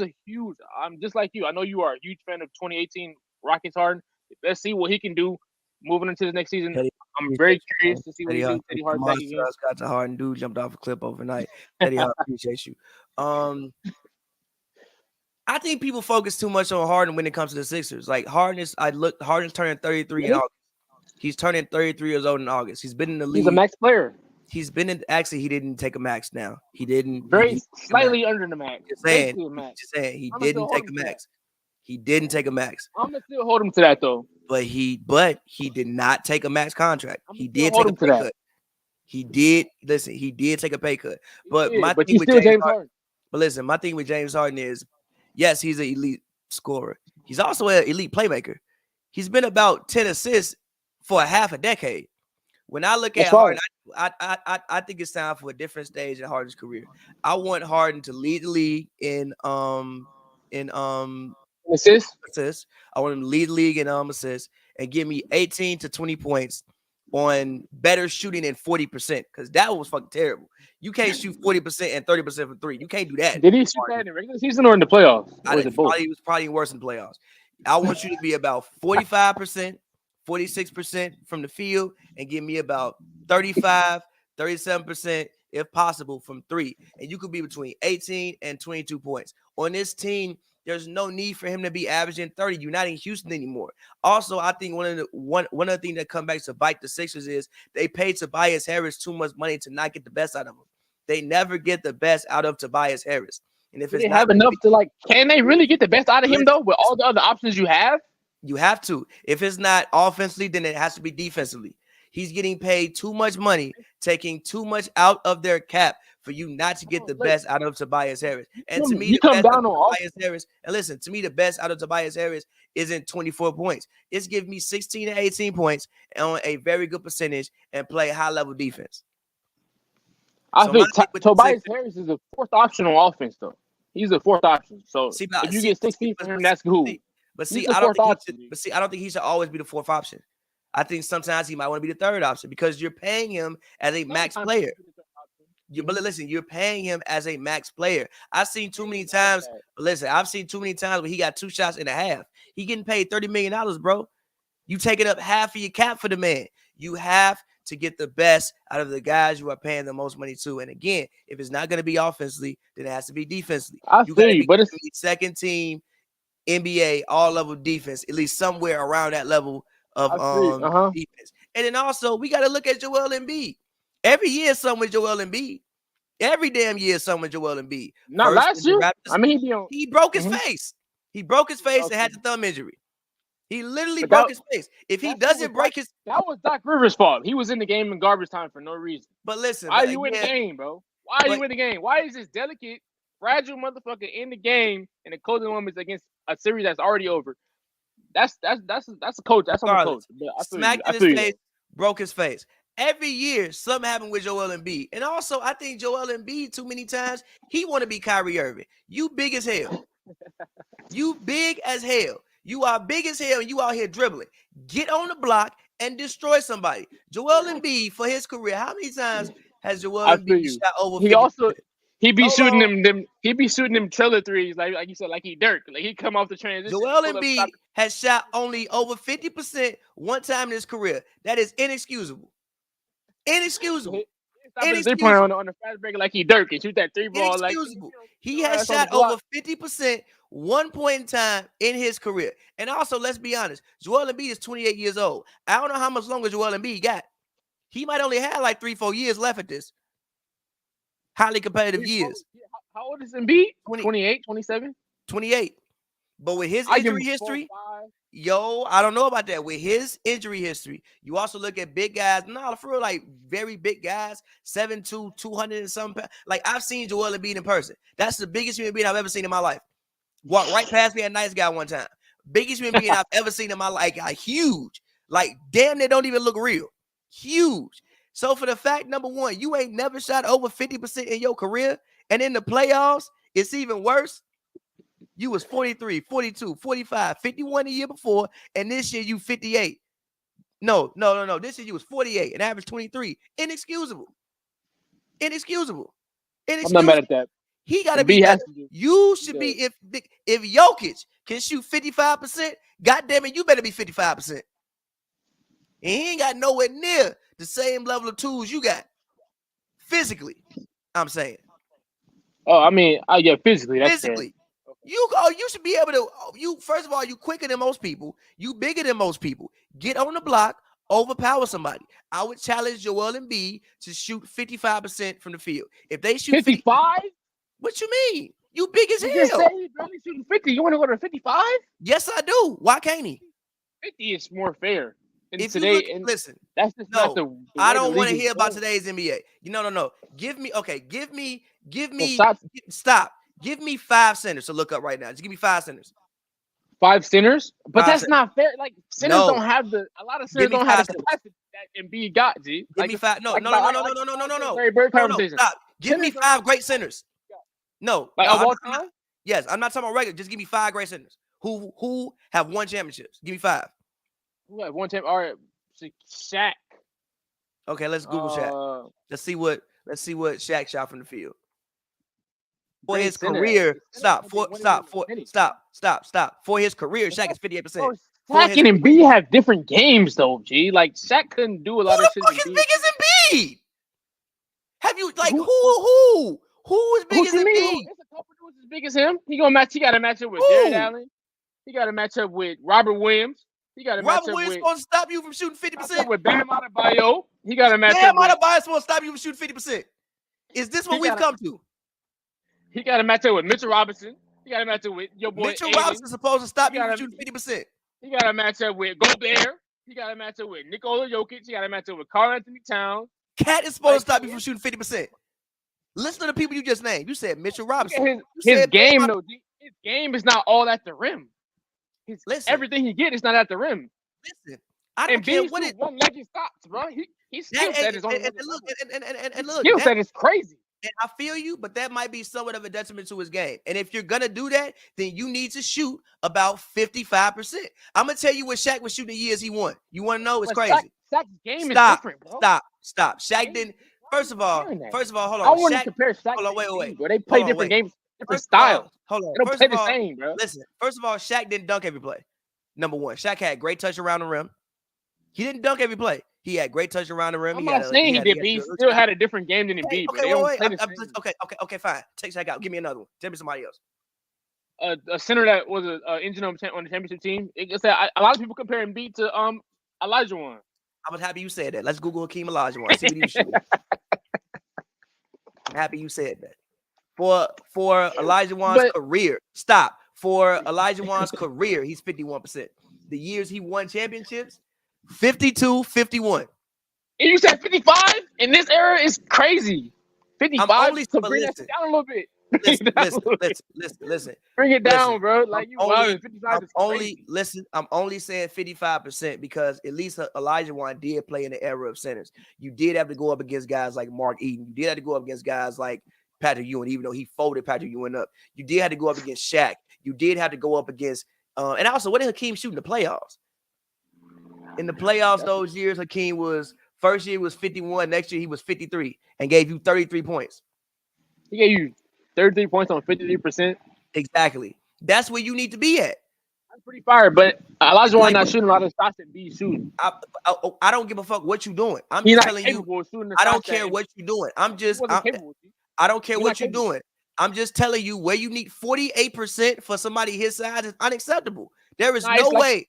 just like you. I know you are a huge fan of 2018 Rockets Harden. Let's see what he can do moving into the next season. I'm very curious to see what he do. Teddy Harden back again. Got to Harden dude jumped off a cliff overnight. Teddy Harden, appreciate you. I think people focus too much on Harden when it comes to the Sixers. Like Harden's turning 33 in August. He's turning 33 years old in August. He's been in the league. He's a max player. He's been in. Actually, he didn't take a max. Now he didn't. Slightly under the max. Just saying. He didn't take a max. He didn't take a max. I'm gonna still hold him to that though. But he did not take a max contract. He did take a pay cut. He did. Listen, he did take a pay cut. But my thing with James Harden. But listen, my thing with James Harden is, yes, he's an elite scorer. He's also an elite playmaker. He's been about 10 assists for a half a decade. When I look at Harden, I think it's time for a different stage in Harden's career. I want Harden to lead the league in assists. I want him to lead the league in assists and give me 18 to 20 points on better shooting than 40% because that was fucking terrible. You can't shoot 40% and 30% from three. You can't do that. Did he shoot that in the regular season or in the playoffs? He was probably worse in the playoffs. I want you to be about 45%, 46% from the field and give me about 35, 37% if possible, from 3. And you could be between 18 and 22 points. On this team, there's no need for him to be averaging 30. You're not in Houston anymore. Also, I think one of the things that come back to bite the Sixers is they paid Tobias Harris too much money to not get the best out of him. They never get the best out of Tobias Harris. And if they have enough to like, can they really get the best out of him though with all the other options you have? You have to. If it's not offensively, then it has to be defensively. He's getting paid too much money, taking too much out of their cap for you not to get the best out of Tobias Harris. And to me, the best out of Tobias Harris, and listen, to me, the best out of Tobias Harris isn't 24 points. It's give me 16 to 18 points on a very good percentage and play high-level defense. I think Tobias Harris is a fourth option on offense, though. He's a fourth option. So if you get 16 from him, that's cool. But I don't think he should always be the fourth option. I think sometimes he might want to be the third option because you're paying him as a max player. But listen, you're paying him as a max player. I've seen too many times. I've seen too many times where he got 2 shots and a half. He getting paid $30 million, bro. You taking up half of your cap for the man. You have to get the best out of the guys you are paying the most money to. And again, if it's not going to be offensively, then it has to be defensively. You got to be second team NBA all-level defense, at least somewhere around that level of defense. And then also, we got to look at Joel Embiid. Every year, something with Joel Embiid. Every damn year, something with Joel Embiid. Not last year. I mean, he broke his face. He broke his face and had the thumb injury. He literally broke his face. If he doesn't break his... That was Doc Rivers' fault. He was in the game in garbage time for no reason. But listen... Why are you in the game, bro? Why are you in the game? Why is this delicate, fragile motherfucker in the game in the closing moments against a series that's already over? That's a coach. That's on the coach. Smacked in his face, broke his face. Every year, something happened with Joel Embiid. And also, I think Joel Embiid, too many times, he want to be Kyrie Irving. You big as hell. You big as hell. You are big as hell and you out here dribbling. Get on the block and destroy somebody. Joel Embiid, for his career, how many times has Joel Embiid shot over 50%? He be shooting them trailer threes, like you said, like he Dirk. Like he come off the transition. Joel Embiid has shot only over 50% one time in his career. That is inexcusable. Inexcusable. Inexcusable. On the fast break like he Dirk and shoot that 3-ball. Inexcusable. He has shot over 50% one point in time in his career. And also, let's be honest, Joel Embiid is 28 years old. I don't know how much longer Joel Embiid got. He might only have like 3-4 years left at this. Highly competitive years. How old is Embiid? 28, 27? 28. But with his injury history, I don't know about that. With his injury history, you also look at big guys. No, for real, like very big guys, 7'2", 200 and something. Like I've seen Joel Embiid in person. That's the biggest human being I've ever seen in my life. Walked right past me, a nice guy one time. Biggest human being I've ever seen in my life. Like huge. Like damn, they don't even look real. Huge. So for the fact, number one, you ain't never shot over 50% in your career. And in the playoffs, it's even worse. You was 43, 42, 45, 51 the year before. And this year you 58. No. This year you was 48 and average 23. Inexcusable. I'm not mad at that. He got to be better. You should be, if Jokic can shoot 55%, goddamn it, you better be 55%. And he ain't got nowhere near the same level of tools you got. Physically, I'm saying. Oh, I mean, yeah, physically. That's physically. You should be able to, first of all, you quicker than most people. You bigger than most people. Get on the block, overpower somebody. I would challenge Joel Embiid to shoot 55% from the field. If they shoot 55? What you mean? You big as hell. You just said he's barely shooting 50. You want to go to 55? Yes, I do. Why can't he? 50 is more fair. If you look, listen, that's just not the I don't want to hear about today's NBA. No. Give me stop. Give me 5 centers to look up right now. Just give me 5 centers. 5 centers? But that's not fair. Like centers don't have a lot of centers don't have the capacity that Embiid got, G. Give me 5. No. Stop. Give me 5 great centers. No. Like of all time? Yes, I'm not talking about regular. Just give me 5 great centers who have won championships. Give me 5. Who have one champ? All right, Shaq. Okay, let's Google Shaq. Let's see what Shaq shot from the field. For his career, stop. For his career, Shaq is 58%. Shaq and Embiid have different games though, G. Like Shaq couldn't do a lot of shit. Who the fuck is big as Embiid? Have you like who is big as Embiid? It's a couple dudes as big as him. He got to match up with Jared Allen. He got to match up with Robert Williams. He got to match up with. Robert Williams supposed to stop you from shooting 50%. With Bam Adebayo. He got to match Bam up with. Adebayo supposed to stop you from shooting 50%. Is this what we've come to? He got to match up with Mitchell Robinson. He got to match up with your boy Mitchell Robinson supposed to stop you from shooting 50%. He got to match up with Gobert. He got to match up with Nikola Jokic. He got to match up with Karl Anthony Towns. Cat is supposed to stop you from shooting 50%. Listen to the people you just named. You said Mitchell Robinson. His game, though. His game is not all at the rim. Everything he gets is not at the rim. Listen, I don't care what it. One-legged stops, bro. His skill set is on. And look, skill set is crazy. And I feel you, but that might be somewhat of a detriment to his game. And if you're gonna do that, then you need to shoot about 55%. I'm gonna tell you what Shaq was shooting the years he won. You want to know? It's crazy. Shaq's game is different, bro. Stop. Shaq didn't. First of all, hold on. I want to compare Shaq. Hold on, wait. Bro. They play different games, different styles. Hold on. They don't play the same, bro. Listen. First of all, Shaq didn't dunk every play. Number one, Shaq had great touch around the rim. He didn't dunk every play. He had great touch around the rim. I'm not saying he did, but he still had a different game than Embiid. Okay, fine. Take Shaq out. Give me another one. Tell me somebody else. A center that was an engine on the championship team. A lot of people compare Embiid to Olajuwon. I was happy you said that. Let's Google Hakeem Olajuwon. See what he shooting. I'm happy you said that. For Olajuwon's career, stop. For Olajuwon's career, he's 51%. The years he won championships, 52, 51. And you said 55 in this era is crazy. 55. I'm only so bring that down a little bit. Listen. Bring it down, bro. Like I'm only saying 55% because at least Olajuwon did play in the era of centers. You did have to go up against guys like Mark Eaton. You did have to go up against guys like Patrick Ewing, even though he folded Patrick Ewing up. You did have to go up against Shaq. You did have to go up against and also, what did Hakeem shoot in the playoffs? In the playoffs those years, Hakeem was first year was 51, next year he was 53 and gave you 33 points. He gave you 33 points on 53%. Exactly. That's where you need to be at. That's pretty fire, but Olajuwon not shooting a lot of shots that be shooting. I don't give a fuck what you're doing. I'm just telling you. I don't care what you're doing. I don't care what you're doing. I'm just telling you where you need 48% for somebody his size is unacceptable. There is no way.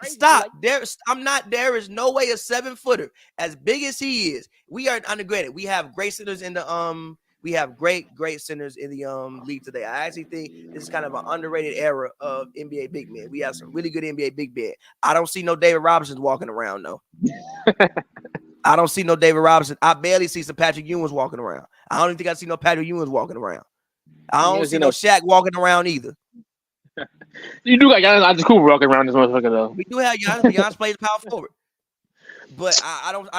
Stop. There is no way a 7-footer as big as he is. We are undergraded. We have great centers in the we have great centers in the league today. I actually think this is kind of an underrated era of NBA big men. We have some really good NBA big men. I don't see no David Robinson walking around though. I don't see no David Robinson. I barely see some Patrick Ewings walking around. I don't even think I see no Patrick Ewings walking around. I don't see no Shaq walking around either. You do got Giannis Antetokounmpo walking around this motherfucker though. We do have Giannis. Giannis plays power forward, but I don't.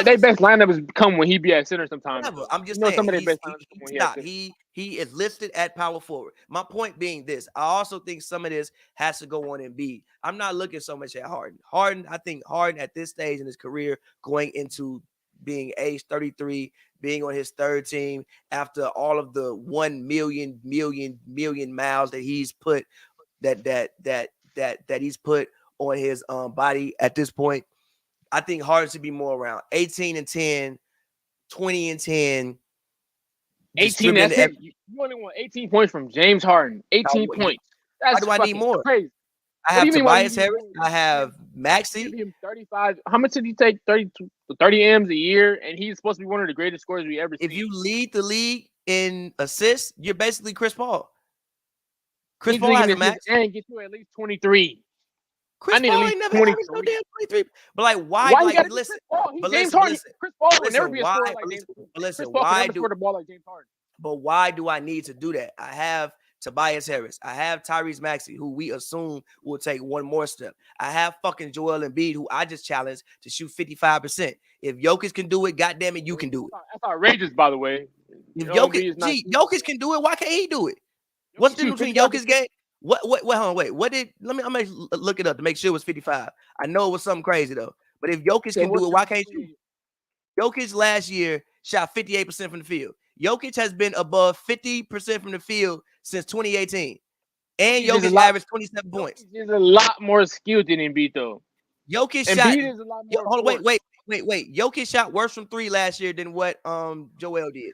Their best lineup is come when he be at center sometimes. Never. I'm just saying. Some of their best lineups he is listed at power forward. My point being this: I also think some of this has to go on Embiid. I'm not looking so much at Harden. I think Harden at this stage in his career, going into being age 33, being on his third team after all of the 1 million miles that he's put that he's put on his body at this point. I think Harden should be more around 18 and 10, 20 and 10. 18. That's it. You only want 18 points from James Harden. 18 points. Why do I need more? Crazy. I have Tobias Harris. I have Maxey. 35. How much did he take? 30 M's a year, and he's supposed to be one of the greatest scorers we ever seen. If you lead the league in assists, you're basically Chris Paul. Chris Paul has a max and get you at least 23. Chris Paul ain't never averaged no damn 23. But like, why like, listen. But James Harden. Chris Paul would never be a scorer like James Harden. Listen, why do the ball like James Harden? But why do I need to do that? I have Tobias Harris. I have Tyrese Maxey, who we assume will take one more step. I have fucking Joel Embiid, who I just challenged to shoot 55%. If Jokic can do it, goddamn it, you can do it. That's outrageous, by the way. If Jokic can do it, why can't he do it? What's the difference between Jokic's game? Let me look it up to make sure it was 55. I know it was something crazy though. But if Jokic can do it, why can't you? Jokic last year shot 58% from the field. Jokic has been above 50% from the field since 2018. And Jokic averaged 27 points. He's a lot more skilled than Embiid, though. Jokic shot. Embiid is a lot more. Wait. Wait. Jokic shot worse from 3 last year than what Joel did.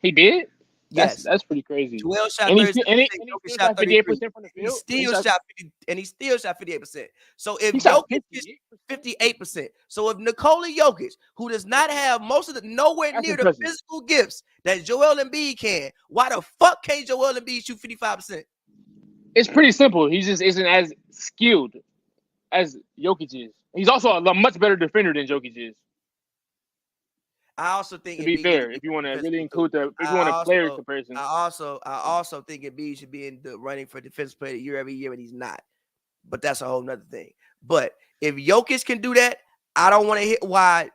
He did. Yes. That's pretty crazy. Joel shot And he 37%. still, and he, and he Jokic still shot shot 33. 58% from the And he field. And still shot 50, and he still shot 58%. So if he shot Jokic is 58%. 58%, so if Nikola Jokic, who does not have most of the nowhere That's near the impressive. physical gifts that Joel Embiid can, why the fuck can't Joel Embiid shoot 55%? It's pretty simple. He just isn't as skilled as Jokic is. He's also a much better defender than Jokic is. I also think To be Embiid needs to fair, be if you want to really physical too. include if you want a player comparison, I also think Embiid should be in the running for defensive player of the year every year, and he's not. But that's a whole nother thing. But if Jokic can do that, I don't want to hear why.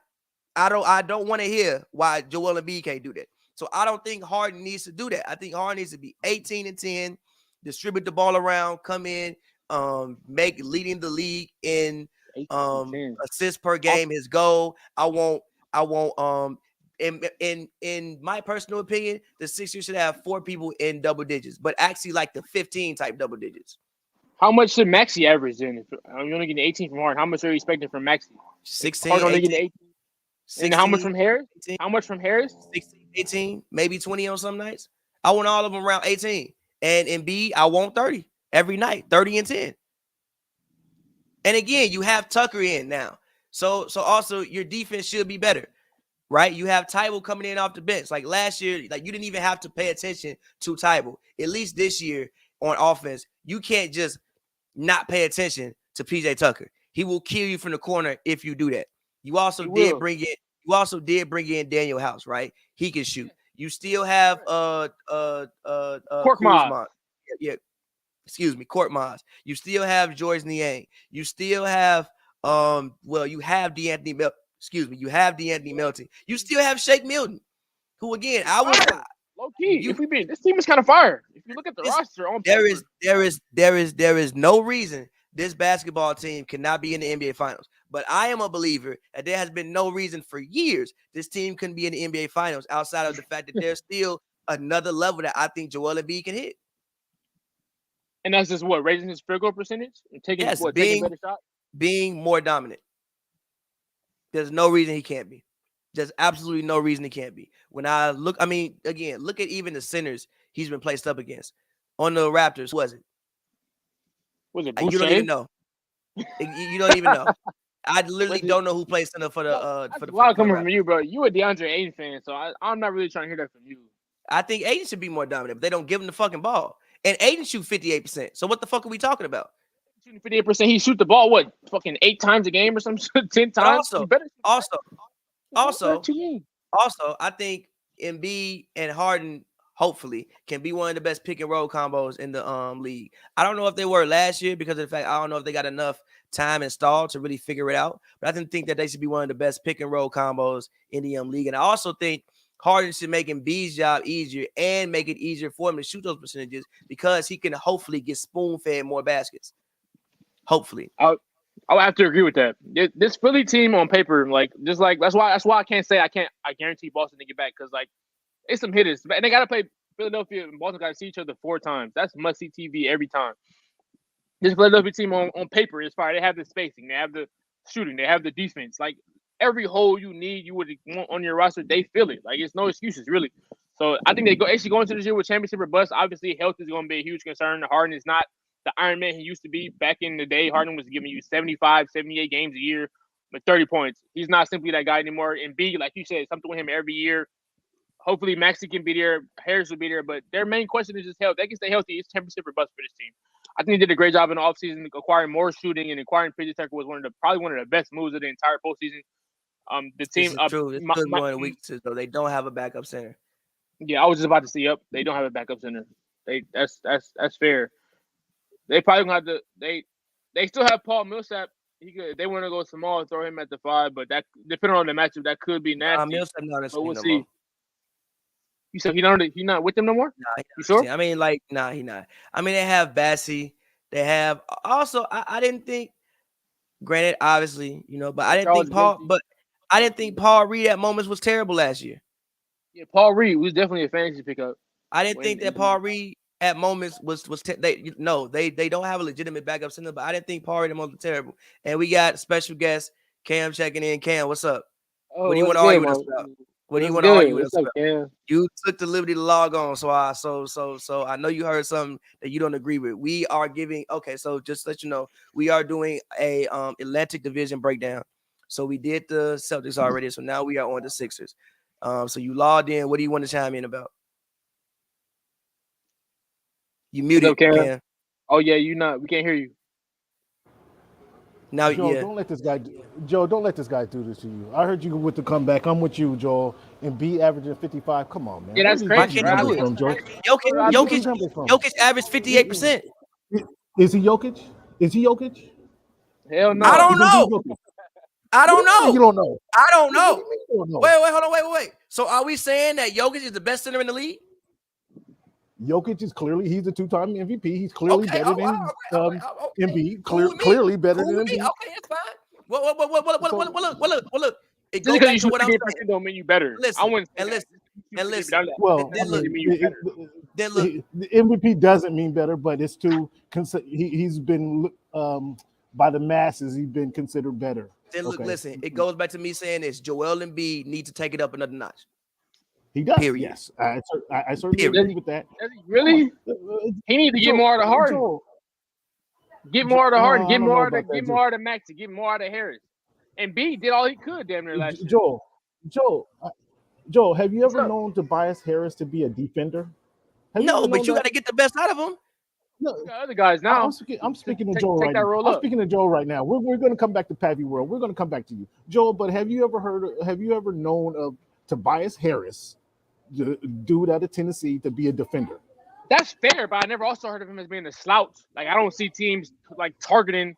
I don't want to hear why Joel Embiid can't do that. So I don't think Harden needs to do that. I think Harden needs to be 18 and 10, distribute the ball around, come in, leading the league in assists per game, his goal. I want in my personal opinion, the Sixers should have 4 people in double digits, but actually like the 15 type double digits. How much should Maxey average then? If you're only getting 18 from Harden, how much are you expecting from Maxey? 16, Harden only 18, getting 18. 16, And how much from Harris? 18, How much from Harris? 16, 18, maybe 20 on some nights. I want all of them around 18. And Embiid, I want 30 every night, 30 and 10. And again, you have Tucker in now. So also your defense should be better, right? You have Tybal coming in off the bench. Like last year, like you didn't even have to pay attention to Tybal. At least this year on offense, you can't just not pay attention to PJ Tucker. He will kill you from the corner if you do that. You also did bring in Daniel House, right? He can shoot. You still have Kuzma. Yeah, excuse me, Court Maz. You still have George Niang. You still have you have DeAnthony Melton. Excuse me, you have DeAnthony Melton. You still have Shake Milton, who again low key. This team is kind of fire. If you look at the roster on paper, there is no reason this basketball team cannot be in the NBA Finals. But I am a believer that there has been no reason for years this team couldn't be in the NBA Finals outside of the fact that there's still another level that I think Joel Embiid can hit. And that's just what, raising his field goal percentage and taking better shots, being more dominant. There's no reason he can't be. There's absolutely no reason he can't be. When I look, I mean, again, look at even the centers he's been placed up against. On the Raptors, who was it? Was it You don't even know. You don't even know. I literally don't know who plays center for the for the. A lot coming from you, bro. You a DeAndre Ayton fan, so I'm not really trying to hear that from you. I think Ayton should be more dominant, but they don't give him the fucking ball. And Ayton shoot 58%. So what the fuck are we talking about? Shooting 58%, he shoot the ball what, fucking 8 times a game or something? 10 times. Also, I think Embiid and Harden hopefully can be one of the best pick and roll combos in the league. I don't know if they were last year because of the fact I don't know if they got enough time installed to really figure it out. But I didn't think that they should be one of the best pick and roll combos in the league. And I also think Harden should make Embiid's job easier and make it easier for him to shoot those percentages because he can hopefully get spoon-fed more baskets. Hopefully. I'll have to agree with that. This Philly team on paper, that's why I can't say I guarantee Boston to get back because it's some hitters. And they gotta play Philadelphia and Boston gotta see each other 4 times. That's must-see TV every time. This Philadelphia team on paper is fire. They have the spacing, they have the shooting, they have the defense. Like every hole you need, you would want on your roster, they feel it. Like it's no excuses, really. So I think they actually go into this year with championship or bust. Obviously, health is going to be a huge concern. Harden is not the Iron Man he used to be back in the day. Harden was giving you 75, 78 games a year with 30 points. He's not simply that guy anymore. And B, like you said, something with him every year. Hopefully, Maxey can be there. Harris will be there. But their main question is just health. They can stay healthy. It's championship or bust for this team. I think they did a great job in the offseason acquiring more shooting and acquiring PJ Tucker was probably one of the best moves of the entire postseason. The team It's true. It's one of the weaknesses though. They don't have a backup center. Yeah, I was just about to see. Yep, they don't have a backup center. That's fair. They probably gonna have to. They still have Paul Millsap. They want to go small, throw him at the 5, but that depending on the matchup, that could be nasty. Millsap not a we'll see. You said he not with them no more? Nah, you sure? I mean, he not. I mean, they have Bassie. They have also. I didn't think. Granted, obviously, but I didn't think Paul. But I didn't think Paul Reed at moments was terrible last year. Yeah, Paul Reed was definitely a fantasy pickup. I didn't think that Paul Reed at moments was they don't have a legitimate backup center, but I didn't think Paul Reed at moments was terrible. And we got special guest Cam checking in. Cam, what's up? Oh, What do you want to argue with us about? What do you want to argue with us about? You took the liberty to log on, so I know you heard something that you don't agree with. We are giving so just to let you know, we are doing a Atlantic Division breakdown. So we did the Celtics already, so now we are on the Sixers. So you logged in. What do you want to chime in about? You muted, Cam. Oh yeah, we can't hear you. Now, Joe, don't let this guy do this to you. I heard you with the comeback. I'm with you, Joel. And B averaging 55. Come on, man. Yeah, that's crazy. Jokic averaged 58%. Is he Jokic? Hell no. I don't know. I don't know. You don't know. I don't know. Wait, hold on. Wait. So are we saying that Jokic is the best center in the league? Jokic is he's a 2-time MVP. He's clearly better than Embiid. Clearly better than Embiid. Okay, that's fine. Well, look. It goes back to what I'm saying. Don't mean you better. Listen. Well, the MVP doesn't mean better, but it's he's been by the masses. He's been considered better. Then look, listen. It goes back to me saying this: Joel Embiid needs to take it up another notch. He does. Period. Yes, I certainly agree with that. Really? He needs to get more out of Harden. Get more out of Harden. Get more out of Maxey. Get more out of Harris. And B did all he could damn near last year. Joel, have you ever known Tobias Harris to be a defender? No, but you got to get the best out of him. No, other guys now. I'm speaking to Joel right now. I'm speaking to Joel right now. We're going to come back to Pappy World. We're going to come back to you, Joel. But have you ever known of Tobias Harris, the dude out of Tennessee, to be a defender? That's fair, but I never also heard of him as being a slouch. Like, I don't see teams like targeting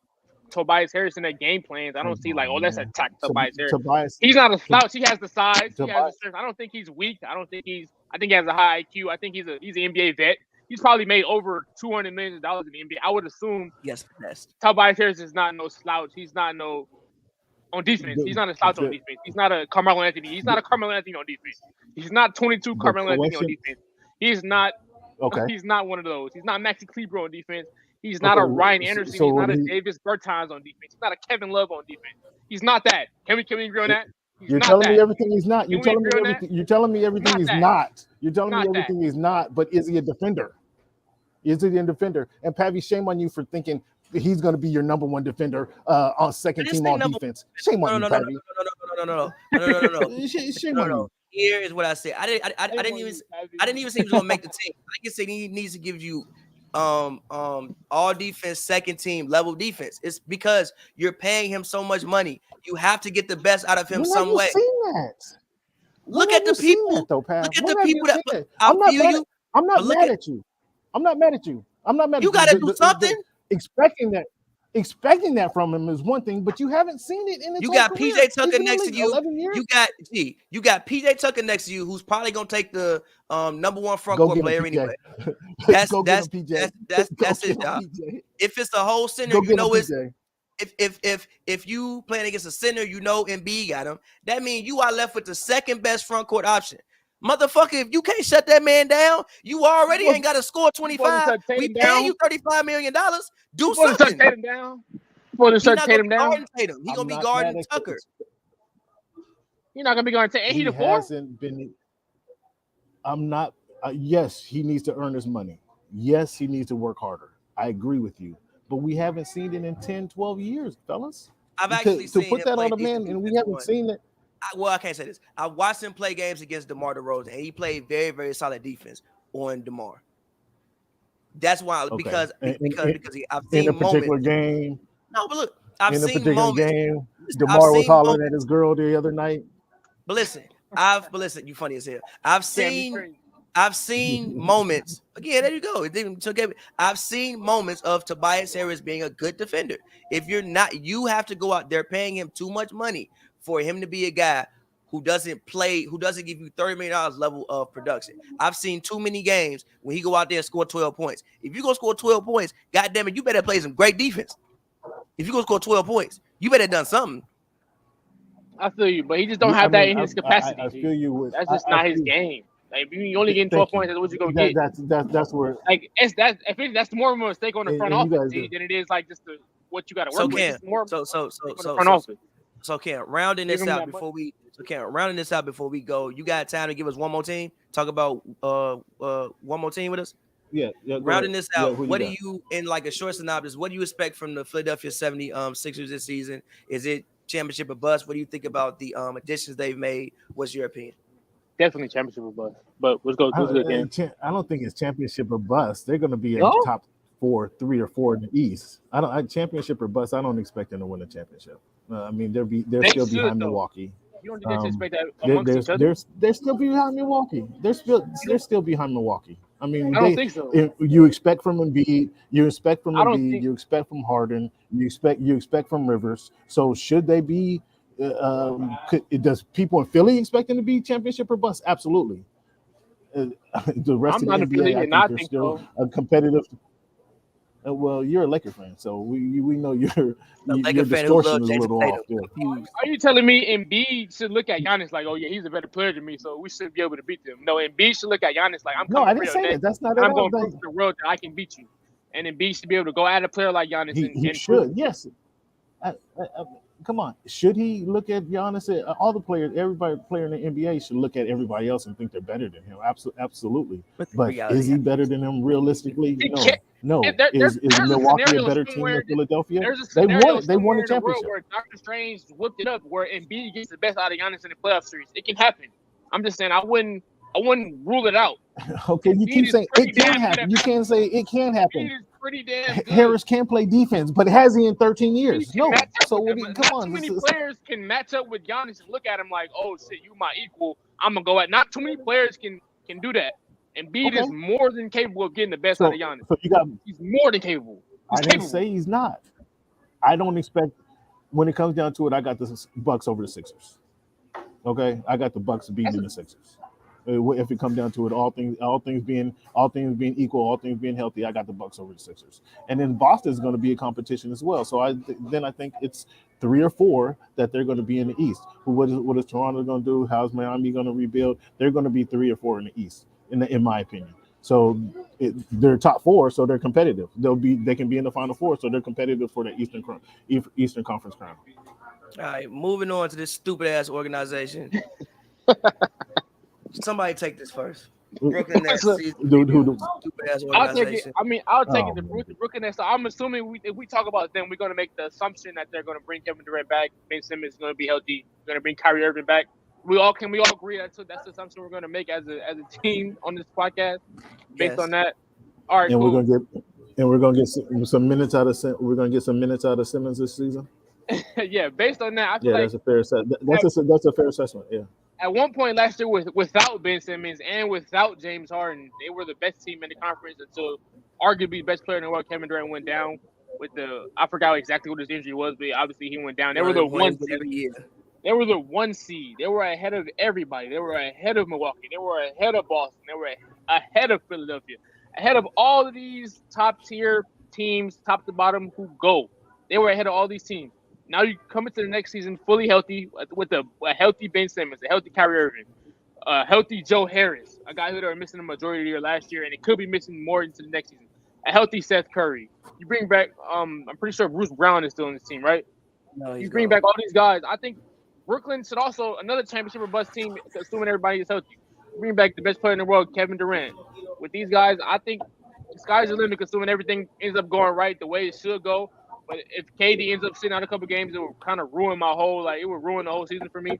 Tobias Harris in their game plans. I don't see like, let's attack Tobias Harris. He's not a slouch. He has the size. He has the strength. I don't think he's weak. I think he has a high IQ. I think he's an NBA vet. He's probably made over $200 million in the NBA. I would assume. Yes, Tobias Harris is not no slouch. He's not no on defense. He's not a slouch on defense. He's not a Carmelo Anthony. He's not a Carmelo Anthony on defense. He's not 22 Carmelo Anthony on defense. He's not. Okay. He's not one of those. He's not Maxi Kleber on defense. He's not a Ryan Anderson. He's not a Davis Bertans on defense. He's not a Kevin Love on defense. He's not that. Can we agree on that? You're telling me everything he's not. You're telling me everything he's not. You're telling me everything he's not. But is he a defender? Is he a defender? And Pavi, shame on you for thinking he's going to be your number one defender on second team all defense. Shame on you, Pavi. No. Shame on you. Here is what I said. I didn't even say he was going to make the team. I can say he needs to give you all defense, second team level defense. It's because you're paying him so much money. You have to get the best out of him some way. Look at the people. Look at the people that I'm not mad at you. I'm not mad at you. You got to do something. Expecting that from him is one thing, but you haven't seen it in his You got PJ Tucker next to you. You got PJ Tucker next to you, who's probably gonna take the number one front court player anyway. That's his job. If it's a whole center, you know it's if you playing against a center, you know Embiid got him. That means you are left with the second best front court option. Motherfucker, if you can't shut that man down, you already ain't got to score 25. We paying you $35 million. Do something. Tatum down. He's not Tatum down. He's gonna be guarding Tucker. You're not gonna be guarding Tatum. Ain't he the four? I'm not. Yes, he needs to earn his money. Yes, he needs to work harder. I agree with you, but we haven't seen it in 10, 12 years, fellas. I've actually seen to put that on a man, and we haven't seen it. I can't say this. I watched him play games against DeMar DeRozan, and he played very, very solid defense on DeMar. That's why, because I've seen in a particular moments. Game. No, but look, I've in a seen particular moments. Game, DeMar was hollering at his girl the other night. But listen, you funny as hell. I've seen moments. Again, there you go. I've seen moments of Tobias Harris being a good defender. If you're not, you have to go out there paying him too much money for him to be a guy who doesn't give you $30 million level of production. I've seen too many games when he go out there and score 12 points. If you're going to score 12 points, goddamn it, you better play some great defense. If you're going to score 12 points, you better have done something. I feel you, but he just don't have that in his capacity. I feel you. That's just not his game. Like, if you only getting 12 points, that's what you're going to get. That's where. Like, that's more of a mistake on the front office than it is like just what you got to work with. It's more front office. So rounding Give this him out that before we go. You got time to give us one more team? Talk about one more team with us. Yeah. Go Rounding ahead. this out, Who what do got? you in like a short synopsis? What do you expect from the Philadelphia 76ers this season? Is it championship or bust? What do you think about the additions they've made? What's your opinion? Definitely championship or bust. But let's go. Let's go again. I don't think it's championship or bust. They're going to be a No? top 3 or 4 in the East. Championship or bust. I don't expect them to win a championship. I mean, they're They still should, behind though. Milwaukee. You don't need to expect that amongst each other. They're still behind Milwaukee. They're still behind Milwaukee. I mean, I don't think so. You expect from Embiid. You expect from I don't Embiid. think- You expect from Harden. You expect from Rivers. So should they be? Does people in Philly expect them to be championship or bust? Absolutely. The rest I'm of not the a Philly NBA, I and I think they're think still so. a competitive. Well, you're a Laker fan, so we know your Laker fan who distortion loves is a Jason little Tatum. off there. Confused. Are you telling me Embiid should look at Giannis like, oh yeah, he's a better player than me, so we should be able to beat them? No, Embiid should look at Giannis like, I'm No, coming I for didn't your say neck, that. That's not and at I'm all. going to prove to the world that I can beat you. And Embiid should be able to go at a player like Giannis He and should. Yes. Come on. Should he look at Giannis? All the players, everybody player in the NBA should look at everybody else and think they're better than him. Absolutely. But is he better than him realistically? No. Is Milwaukee a better team than Philadelphia? There's a scenario They won a in the world championship. where Dr. Strange whipped it up, where Embiid gets the best out of Giannis in the playoff series. It can happen. I'm just saying I wouldn't rule it out. Okay, you keep saying it can happen. You can't say it can happen. Embiid is pretty damn good. Harris can play defense, but has he in 13 years? No. So come on. Too many players can match up with Giannis and look at him like, oh shit, you my equal. I'm gonna go at. Not too many players can do that. Embiid is more than capable of getting the best out of Giannis. So he's more than capable. I didn't say he's not. I don't expect. When it comes down to it, I got the Bucks over the Sixers. Okay, I got the Bucks beating the Sixers. If it comes down to it, all things being equal, all things being healthy, I got the Bucks over the Sixers. And then Boston is going to be a competition as well. So I think it's 3 or 4 that they're going to be in the East. What is Toronto going to do? How's Miami going to rebuild? They're going to be 3 or 4 in the East, in my opinion. So they're top 4, so they're competitive. They can be in the Final Four, so they're competitive for the Eastern Conference crown. All right, moving on to this stupid ass organization. Somebody take this first. Brooklyn Nets season. Stupid ass organization. I'll take it. I'll take it. The Brooklyn Nets. So I'm assuming if we talk about them, we're going to make the assumption that they're going to bring Kevin Durant back. Ben Simmons is going to be healthy. We're going to bring Kyrie Irving back. We all agree that's the assumption we're going to make as a team on this podcast based on that. All right, and cool. we're going to get some minutes out of Simmons this season. Yeah, based on that, I feel that's a fair assessment. That's a fair assessment. Yeah. At one point last year, without Ben Simmons and without James Harden, they were the best team in the conference until arguably the best player in the world, Kevin Durant, went down with I forgot exactly what his injury was, but obviously he went down. They were the 1 seed. They were the 1 seed. They were ahead of everybody. They were ahead of Milwaukee. They were ahead of Boston. They were ahead of Philadelphia. Ahead of all of these top tier teams, top to bottom, who go. They were ahead of all these teams. Now you come into the next season fully healthy with a healthy Ben Simmons, a healthy Kyrie Irving, a healthy Joe Harris, a guy who they were missing the majority of the year last year, and it could be missing more into the next season. A healthy Seth Curry. You bring back, I'm pretty sure Bruce Brown is still in this team, right? No, you bring back all these guys. I think Brooklyn should also, another championship or bust team, assuming everybody is healthy. Bring back the best player in the world, Kevin Durant. With these guys, I think the sky's the limit, assuming everything ends up going right the way it should go. But if KD ends up sitting out a couple games, it will kind of ruin it would ruin the whole season for me.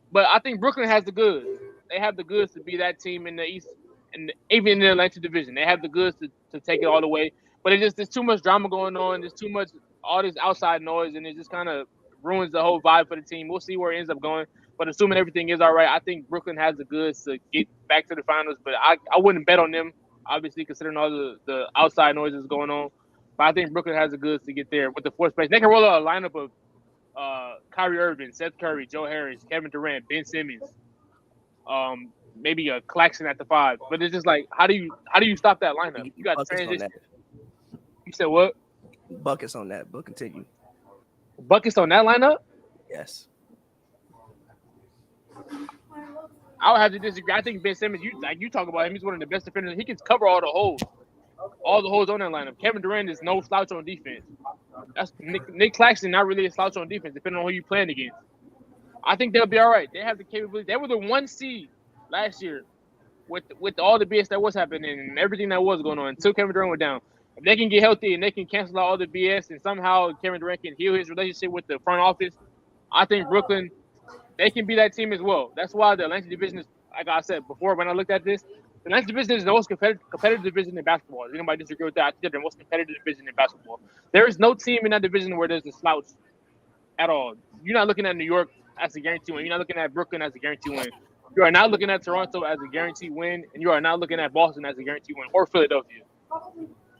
But I think Brooklyn has the goods. They have the goods to be that team in the East, and even in the Atlantic Division. They have the goods to take it all the way. But there's too much drama going on. There's too much, all this outside noise, and it just kind of ruins the whole vibe for the team. We'll see where it ends up going. But assuming everything is all right, I think Brooklyn has the goods to get back to the finals. But I wouldn't bet on them, obviously, considering all the outside noises going on. But I think Brooklyn has the goods to get there with the 4th place. They can roll out a lineup of Kyrie Irving, Seth Curry, Joe Harris, Kevin Durant, Ben Simmons, maybe a Claxton at the 5. But it's just like, how do you stop that lineup? You got transition. You said what? Buckets on that, but continue. Buckets on that lineup? Yes. I would have to disagree. I think Ben Simmons, you talk about him, he's one of the best defenders. He can cover all the holes on that lineup. Kevin Durant is no slouch on defense. That's Nick Claxton, not really a slouch on defense, depending on who you're playing against. I think they'll be all right. They have the capability. They were the 1 seed last year with all the BS that was happening and everything that was going on until Kevin Durant went down. If they can get healthy and they can cancel out all the BS and somehow Kevin Durant can heal his relationship with the front office, I think Brooklyn, they can be that team as well. That's why the Atlantic Division is, like I said before when I looked at this, the Atlantic Division is the most competitive division in basketball. Does anybody disagree with that? I think they're the most competitive division in basketball. There is no team in that division where there's a slouch at all. You're not looking at New York as a guarantee win. You're not looking at Brooklyn as a guarantee win. You are not looking at Toronto as a guaranteed win, and you are not looking at Boston as a guaranteed win, or Philadelphia.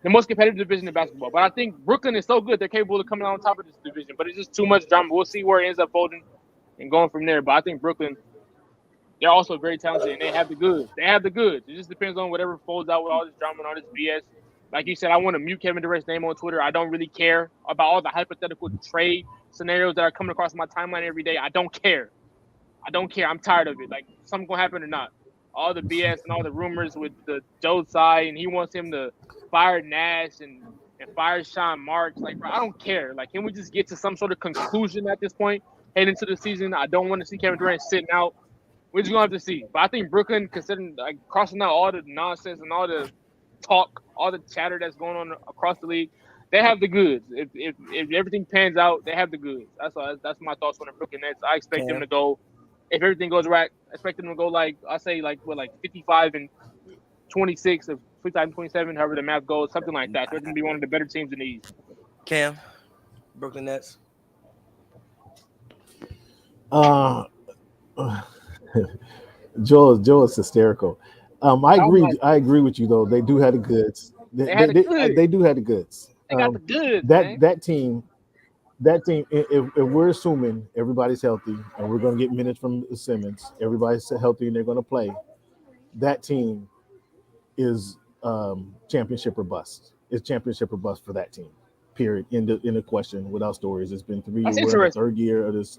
The most competitive division in basketball. But I think Brooklyn is so good, they're capable of coming out on top of this division. But it's just too much drama. We'll see where it ends up folding and going from there. But I think Brooklyn, they're also very talented, and they have the goods. They have the goods. It just depends on whatever folds out with all this drama and all this BS. Like you said, I want to mute Kevin Durant's name on Twitter. I don't really care about all the hypothetical trade scenarios that are coming across my timeline every day. I don't care. I'm tired of it. Like, something's going to happen or not. All the BS and all the rumors with the Joe Tsai, and he wants him to fire Nash and fire Sean Marks. Like, bro, I don't care. Like, can we just get to some sort of conclusion at this point heading into the season? I don't want to see Kevin Durant sitting out. We're just going to have to see. But I think Brooklyn, considering, like, crossing out all the nonsense and all the talk, all the chatter that's going on across the league, they have the goods. If everything pans out, they have the goods. That's my thoughts on the Brooklyn Nets. I expect them to go, if everything goes right, I expect them to go like 55 and 26 or 55 and 27, however the math goes, something like that. They're going to be one of the better teams in the East. Cam, Brooklyn Nets. Joe is hysterical. I agree with you though. They do have the goods. They do have the goods. They got the goods. That team. If we're assuming everybody's healthy and we're going to get minutes from Simmons, everybody's healthy and they're going to play, that team is championship or bust. It's championship or bust for that team. Period. In the question, without stories. It's been 3 years. We're in the third year of this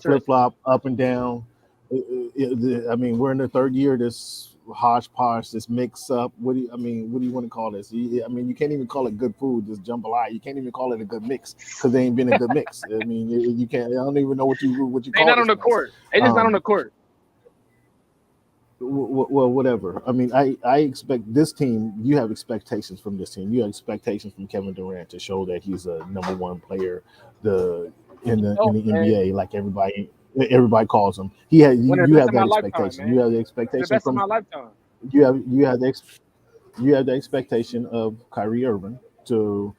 flip flop, up and down. I mean, we're in the third year of this hodgepodge, this mix up. What do you want to call this? I mean, you can't even call it good food, this jambalaya. You can't even call it a good mix because they ain't been a good mix. I mean, you can't. I don't even know what you call it. They're not on the court. They're just not on the court. Well, whatever. I mean, I expect this team. You have expectations from this team. You have expectations from Kevin Durant to show that he's a number one player in the NBA, like everybody calls him. You have that expectation. You have the expectation from my lifetime. You have the expectation of Kyrie Irving to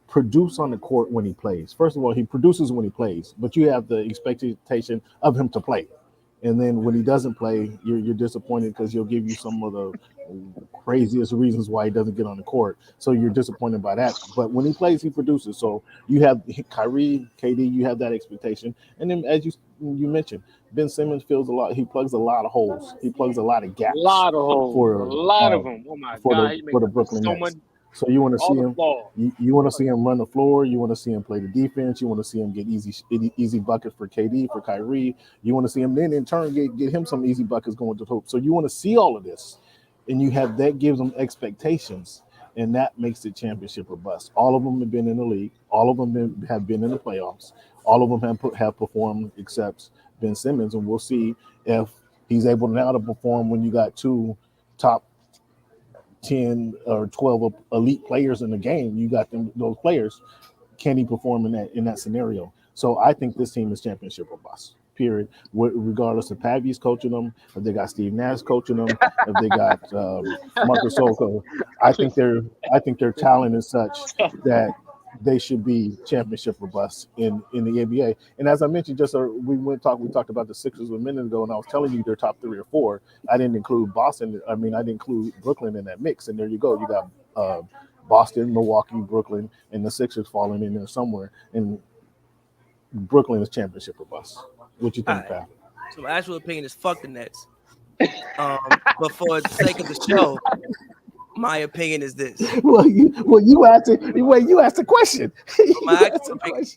produce on the court when he plays. First of all, he produces when he plays, but you have the expectation of him to play. And then when he doesn't play, you're disappointed because he'll give you some of the craziest reasons why he doesn't get on the court. So you're disappointed by that. But when he plays, he produces. So you have Kyrie, KD, you have that expectation. And then as you mentioned, Ben Simmons fills a lot. He plugs a lot of holes. He plugs a lot of gaps. A lot of holes. For them. Oh my God. For the Brooklyn Nets. So you want to see him. You want to see him run the floor. You want to see him play the defense. You want to see him get easy buckets for KD, for Kyrie. You want to see him then in turn get him some easy buckets going to the hoop. So you want to see all of this, and that gives them expectations, and that makes it championship or bust. All of them have been in the league. All of them have been in the playoffs. All of them have performed except Ben Simmons, and we'll see if he's able now to perform when you got two top 10 or 12 elite players in the game. You got those players. Can he perform in that scenario? So I think this team is championship or bust. Period. Regardless if Pavy's coaching them, if they got Steve Nash coaching them, if they got Marcus Soko, I think their talent is such that they should be championship or bust in the NBA. And as I mentioned, we talked about the Sixers a minute ago, and I was telling you they're top 3 or 4. I didn't include Boston. I didn't include Brooklyn in that mix. And there you go. You got Boston, Milwaukee, Brooklyn, and the Sixers falling in there somewhere. And Brooklyn is championship or bust. What you think, Pat? So my actual opinion is fuck the Nets. But for the sake of the show, My opinion is this. you asked the question.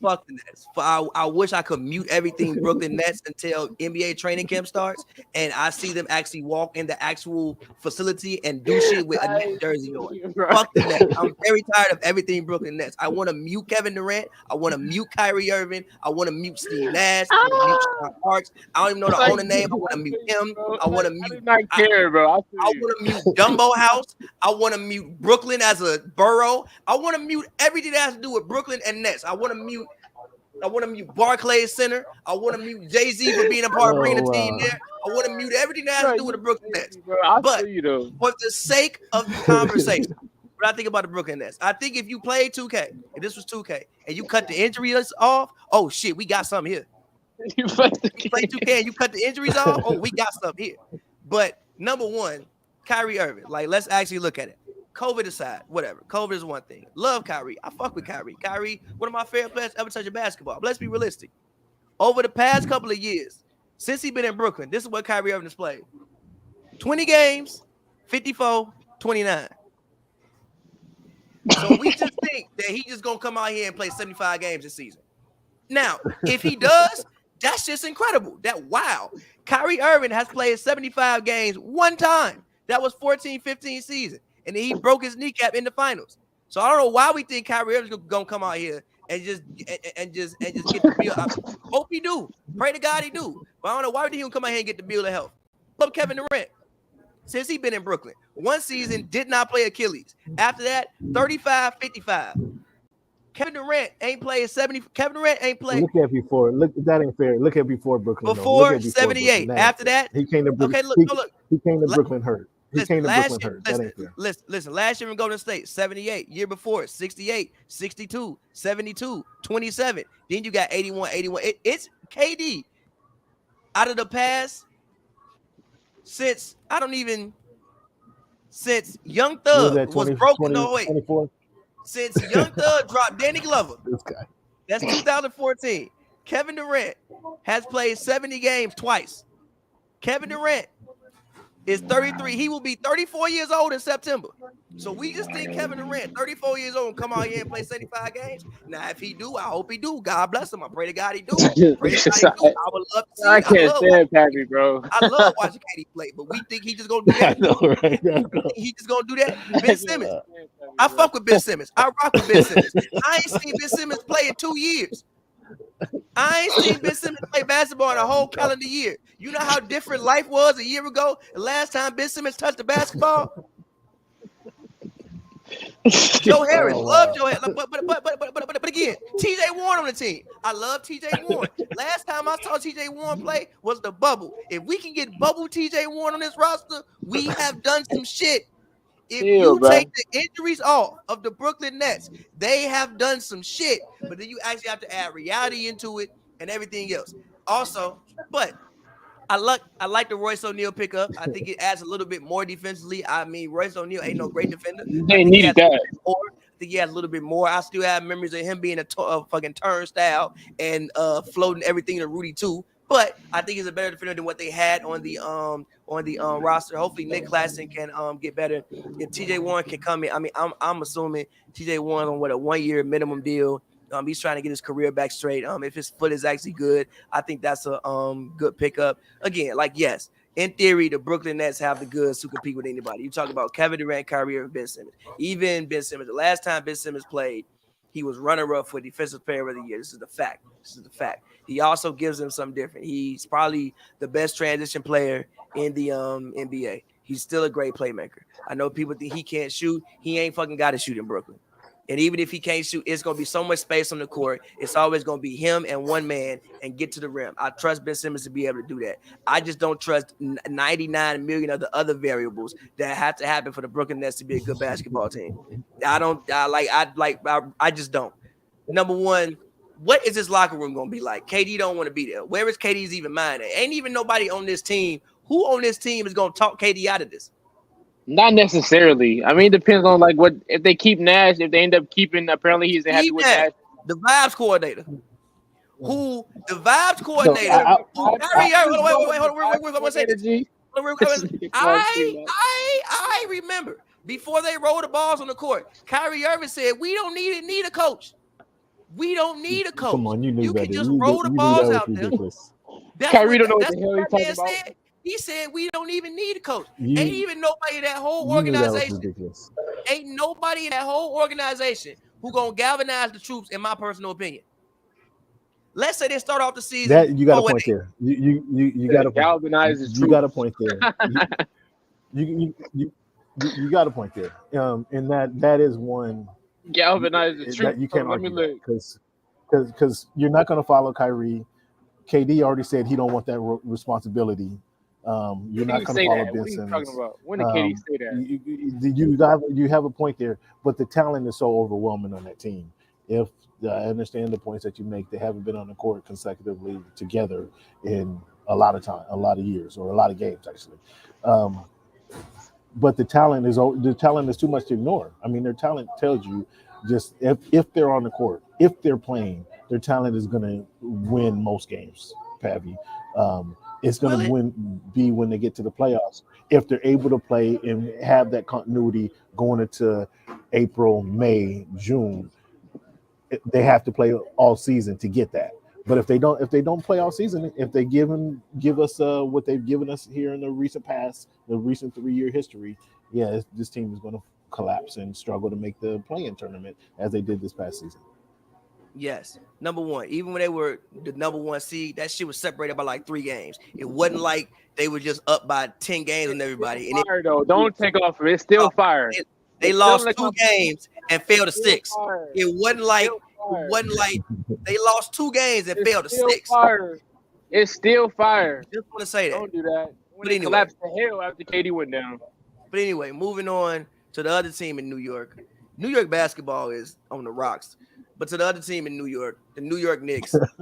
Fuck the Nets. I wish I could mute everything Brooklyn Nets until NBA training camp starts, and I see them actually walk in the actual facility and do shit with a Nets jersey on. Fuck the Nets. I'm very tired of everything Brooklyn Nets. I want to mute Kevin Durant. I want to mute Kyrie Irving. I want to mute Steve Nash. I want to mute Sean Marks. I don't even know the owner name. I want to mute him. I want to mute. I do not care, bro. I want to mute Dumbo House. I want to mute Brooklyn as a borough. I want to mute everything that has to do with Brooklyn and Nets. I want to mute Barclays Center. I want to mute Jay-Z for being a part of bringing the team there. I want to mute everything that has to do with the Brooklyn Nets. But for the sake of the conversation, what I think about the Brooklyn Nets, I think if you played 2K, if this was 2K, and you cut the injuries off, oh shit, we got something here. You play 2K and you cut the injuries off, oh, we got something here. But number one, Kyrie Irving. Like, let's actually look at it. COVID aside, whatever. COVID is one thing. Love Kyrie. I fuck with Kyrie. Kyrie, one of my favorite players ever touch a basketball. But let's be realistic. Over the past couple of years, since he's been in Brooklyn, this is what Kyrie Irving has played. 20 games, 54, 29. So we just think that he's just going to come out here and play 75 games this season. Now, if he does, that's just incredible. Wow. Kyrie Irving has played 75 games one time. That was 14-15 season. And then he broke his kneecap in the finals. So I don't know why we think Kyrie Irving's gonna come out here and just get the bill. I hope he do. Pray to God he do. But I don't know why would he come out here and get the bill of health. But Kevin Durant, since he been in Brooklyn, one season did not play Achilles. After that, 35-55. Kevin Durant ain't played 70. Kevin Durant ain't played. Look at before. Look, that ain't fair. Look at before Brooklyn. Before 78. Brooklyn. After that, he came to Brooklyn. Okay, look. He came to Brooklyn hurt. Listen, last year in Golden State, 78. Year before, 68, 62, 72, 27. Then you got 81, 81. It's KD. Out of the past, since Young Thug was broken. No, wait. 24? Since Young Thug dropped Danny Glover. This guy. That's 2014. Kevin Durant has played 70 games twice. Kevin Durant is 33. He will be 34 years old in September. So we just think Kevin Durant, 34 years old, come out here and play 75 games. Now, if he do, I hope he do. God bless him. I pray to God he do. Pray to God he do. I would love to see. I can't stand Pappy, bro. I love watching KD play, but we think he just gonna do that. He just gonna do that. Ben Simmons. I fuck with Ben Simmons. I rock with Ben Simmons. I ain't seen Ben Simmons play in 2 years. I ain't seen Ben Simmons play basketball in a whole calendar year. You know how different life was a year ago? The last time Ben Simmons touched the basketball? Joe Harris, love Joe Harris. But again, TJ Warren on the team. I love TJ Warren. Last time I saw TJ Warren play was the bubble. If we can get bubble TJ Warren on this roster, we have done some shit. If you take the injuries off of the Brooklyn Nets, they have done some shit. But then you actually have to add reality into it and everything else. Also, but I like the Royce O'Neal pickup. I think it adds a little bit more defensively. I mean, Royce O'Neal ain't no great defender. They needed that. I think he has a little bit more. I still have memories of him being a fucking turnstile and floating everything to Rudy too. But I think he's a better defender than what they had on the roster. Hopefully Nick Claxton can get better. If TJ Warren can come in, I mean, I'm assuming TJ Warren on a 1 year minimum deal. He's trying to get his career back straight. If his foot is actually good, I think that's a good pickup. Again, yes, in theory, the Brooklyn Nets have the goods to compete with anybody. You talk about Kevin Durant, Kyrie, and Ben Simmons. Even Ben Simmons, the last time Ben Simmons played, he was runner-up for Defensive Player of the Year. This is the fact. He also gives them something different. He's probably the best transition player in the NBA. He's still a great playmaker. I know people think he can't shoot. He ain't fucking got to shoot in Brooklyn. And even if he can't shoot, it's going to be so much space on the court. It's always going to be him and one man and get to the rim. I trust Ben Simmons to be able to do that. I just don't trust 99 million of the other variables that have to happen for the Brooklyn Nets to be a good basketball team. I just don't. Number one, what is this locker room going to be like? KD don't want to be there. Where is KD's even mind? Ain't even nobody on this team. Who on this team is going to talk KD out of this? Not necessarily. I mean, it depends on what if they keep Nash. If they end up keeping, apparently he's happy with Nash. The vibes coordinator. Who the vibes coordinator? Wait, hold on. I remember before they roll the balls on the court. Kyrie Irving said, "We don't need a coach. We don't need a coach. Come on, you knew can better. just You roll the knew balls that was out ridiculous. there." Kyrie don't know what the hell he's talking about. Said. He said, "We don't even need a coach. You, ain't even nobody in that whole you knew that was organization. ridiculous. Ain't nobody in that whole organization who gonna galvanize the troops, in my personal opinion." Let's say they start off the season. That you got a point there. You got to galvanize the troops. You got a point there. You got a point there. And that is one galvanize the troops. That you can't argue because you're not going to follow Kyrie. KD already said he don't want that responsibility. You're not going to follow Ben Simmons. What are you talking about? When did KD say that? You have a point there, but the talent is so overwhelming on that team. If I understand the points that you make, they haven't been on the court consecutively together in a lot of years, or a lot of games actually. But the talent is too much to ignore. I mean, their talent tells you just if they're on the court, if they're playing, their talent is going to win most games, Pavi. It's going to be when they get to the playoffs. If they're able to play and have that continuity going into April, May, June, they have to play all season to get that. But if they don't play all season, if they give us what they've given us here in the recent past, the recent 3-year history, this team is going to collapse and struggle to make the play-in tournament as they did this past season. Yes, number one. Even when they were the number one seed, that shit was separated by like 3 games. It wasn't like they were just up by 10 games on everybody. And fire though, don't take off. It's still fire. They lost 2 games and fell to 6. It wasn't like they lost 2 games and fell to 6. Fire. It's still fire. Just want to say that. Don't do that. But anyway, collapsed to hell after KD went down. But anyway, moving on to the other team in New York. New York basketball is on the rocks. But to the other team in New York, the New York Knicks. He just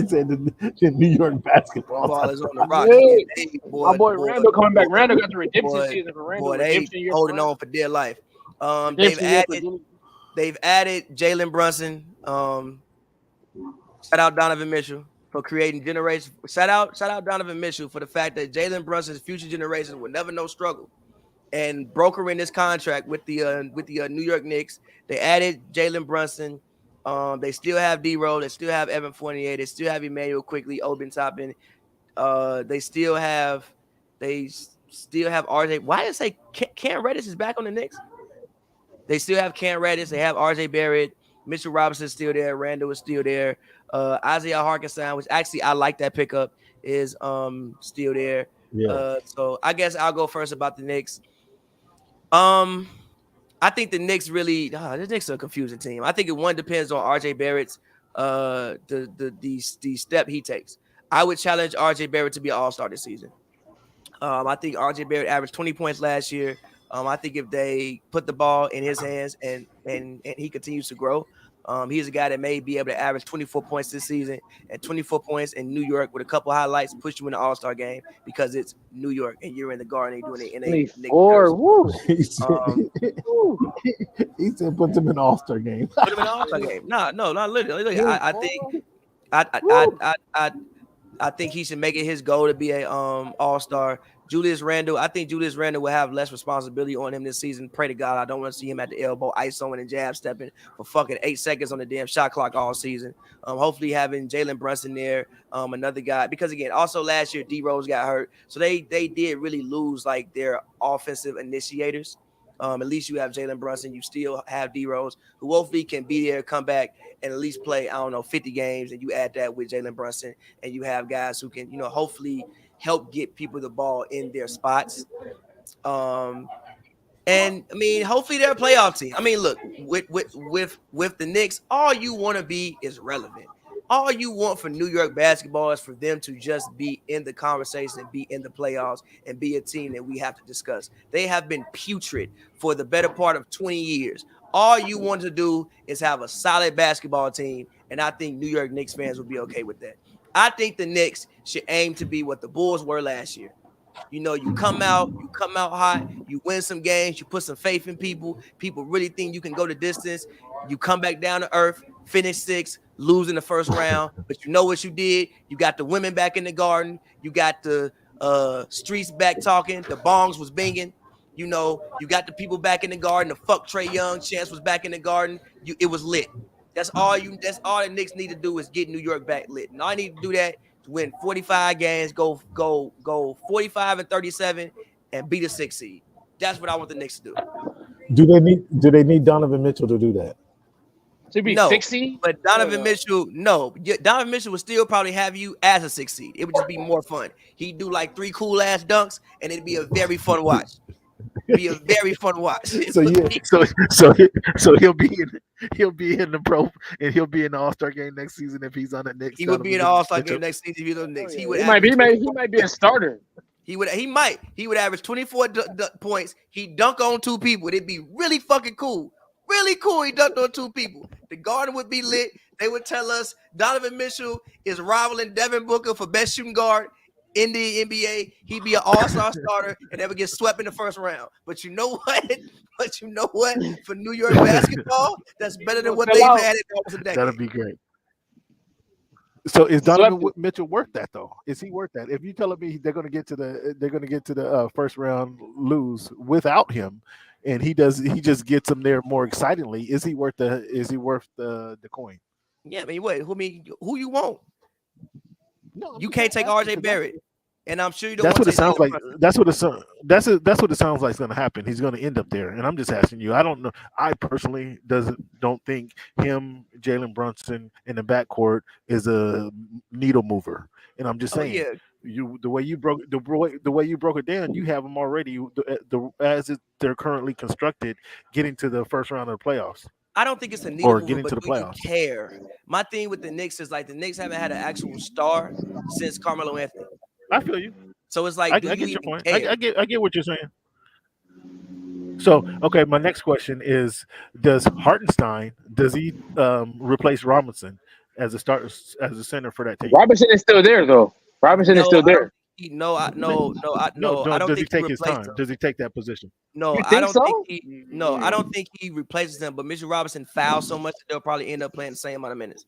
said the New York basketball is on the rocks. My boy Randall coming back. Randall got the redemption season for Randall. Boy, they holding on for dear life. They've added Jalen Brunson. Shout out Donovan Mitchell for creating generations. Shout out Donovan Mitchell for the fact that Jalen Brunson's future generations will never know struggle. And brokering this contract with the New York Knicks. They added Jalen Brunson. They still have D-Rose. They still have Evan Fournier. They still have Emmanuel Quickly, Obi Toppin. They still have RJ. Why did I say Cam Reddish is back on the Knicks? They still have Cam Reddish. They have RJ Barrett. Mitchell Robinson is still there. Randall is still there. Isaiah Harkison, which actually I like that pickup, is still there. Yeah. So I guess I'll go first about the Knicks. I think the Knicks really the Knicks are a confusing team. I think it depends on RJ Barrett's the step he takes. I would challenge RJ Barrett to be an all-star this season. I think RJ Barrett averaged 20 points last year. I think if they put the ball in his hands and he continues to grow, he's a guy that may be able to average 24 points this season, and 24 points in New York with a couple highlights push you in the All-Star game because it's New York and you're in the Garden doing it in a He said put him in the All-Star game. Put him in the All-Star game. No, not literally. I think he should make it his goal to be a All-Star. Julius Randle, I think Julius Randle will have less responsibility on him this season. Pray to God, I don't want to see him at the elbow, isoing and jab stepping for fucking 8 seconds on the damn shot clock all season. Hopefully having Jalen Brunson there, another guy, because again, also last year D-Rose got hurt, so they did really lose like their offensive initiators. At least you have Jalen Brunson. You still have D-Rose, who hopefully can be there, come back, and at least play, 50 games. And you add that with Jalen Brunson, and you have guys who can, hopefully help get people the ball in their spots. And I mean, hopefully they're a playoff team. I mean, look, with the Knicks, all you want to be is relevant. All you want for New York basketball is for them to just be in the conversation and be in the playoffs and be a team that we have to discuss. They have been putrid for the better part of 20 years. All you want to do is have a solid basketball team, and I think New York Knicks fans will be okay with that. I think the Knicks should aim to be what the Bulls were last year. You come out hot, you win some games, you put some faith in people. People really think you can go the distance. You come back down to earth, finish 6th, lose in the first round, but you know what you did? You got the women back in the Garden. You got the streets back talking, the bongs was banging. You know, you got the people back in the garden. The fuck Trey Young, Chance was back in the garden. It was lit. That's all the Knicks need to do is get New York back lit. And all I need to do that to win 45 games, go 45 and 37, and beat a 6 seed. That's what I want the Knicks to do. Do they need Donovan Mitchell to do that? To be 60? But Donovan Mitchell, no. Donovan Mitchell would still probably have you as a 6 seed. It would just be more fun. He'd do like 3 cool ass dunks, and it'd be a very fun watch. Be a very fun watch. So he'll be in the pro and he'll be in the All-Star game next season if he's on the Knicks. He would be in the All-Star game next season if he's on the Knicks. He might be a starter. He would average 24 points. He'd dunk on 2 people. It'd be really fucking cool. Really cool. He dunked on 2 people. The garden would be lit. They would tell us Donovan Mitchell is rivaling Devin Booker for best shooting guard in the NBA. He'd be an all-star starter and never get swept in the first round. But you know what? For New York basketball, that's better than what they've had in almost a decade. That'll be great. So is Donovan Mitchell worth that though? Is he worth that? If you telling me they're going to get to the first round lose without him, and he just gets them there more excitingly, is he worth the coin? Yeah, I mean, who you want? No, you can't take RJ Barrett, and I'm sure you don't. That's want what it sounds like. Brunson. That's what it sounds like is going to happen. He's going to end up there, and I'm just asking you. I don't know. I personally don't think him, Jalen Brunson in the backcourt is a needle mover, and I'm just saying. The way you broke it down, you have them already. They're currently constructed, getting to the first round of the playoffs. I don't think it's a needle mover, getting but to the do you playoffs. care? My thing with the Knicks is like the Knicks haven't had an actual star since Carmelo Anthony. I feel you. So it's like, I get your point. I get what you're saying. So, okay, my next question is: does Hartenstein replace Robinson as a starter, as a center for that team? Robinson is still there, though. Robinson is still there. I don't does think he take his time? him. Does he take that position? No, You I think don't so? think he. No, I don't think he replaces him. But Mitchell Robinson fouls so much that they'll probably end up playing the same amount of minutes.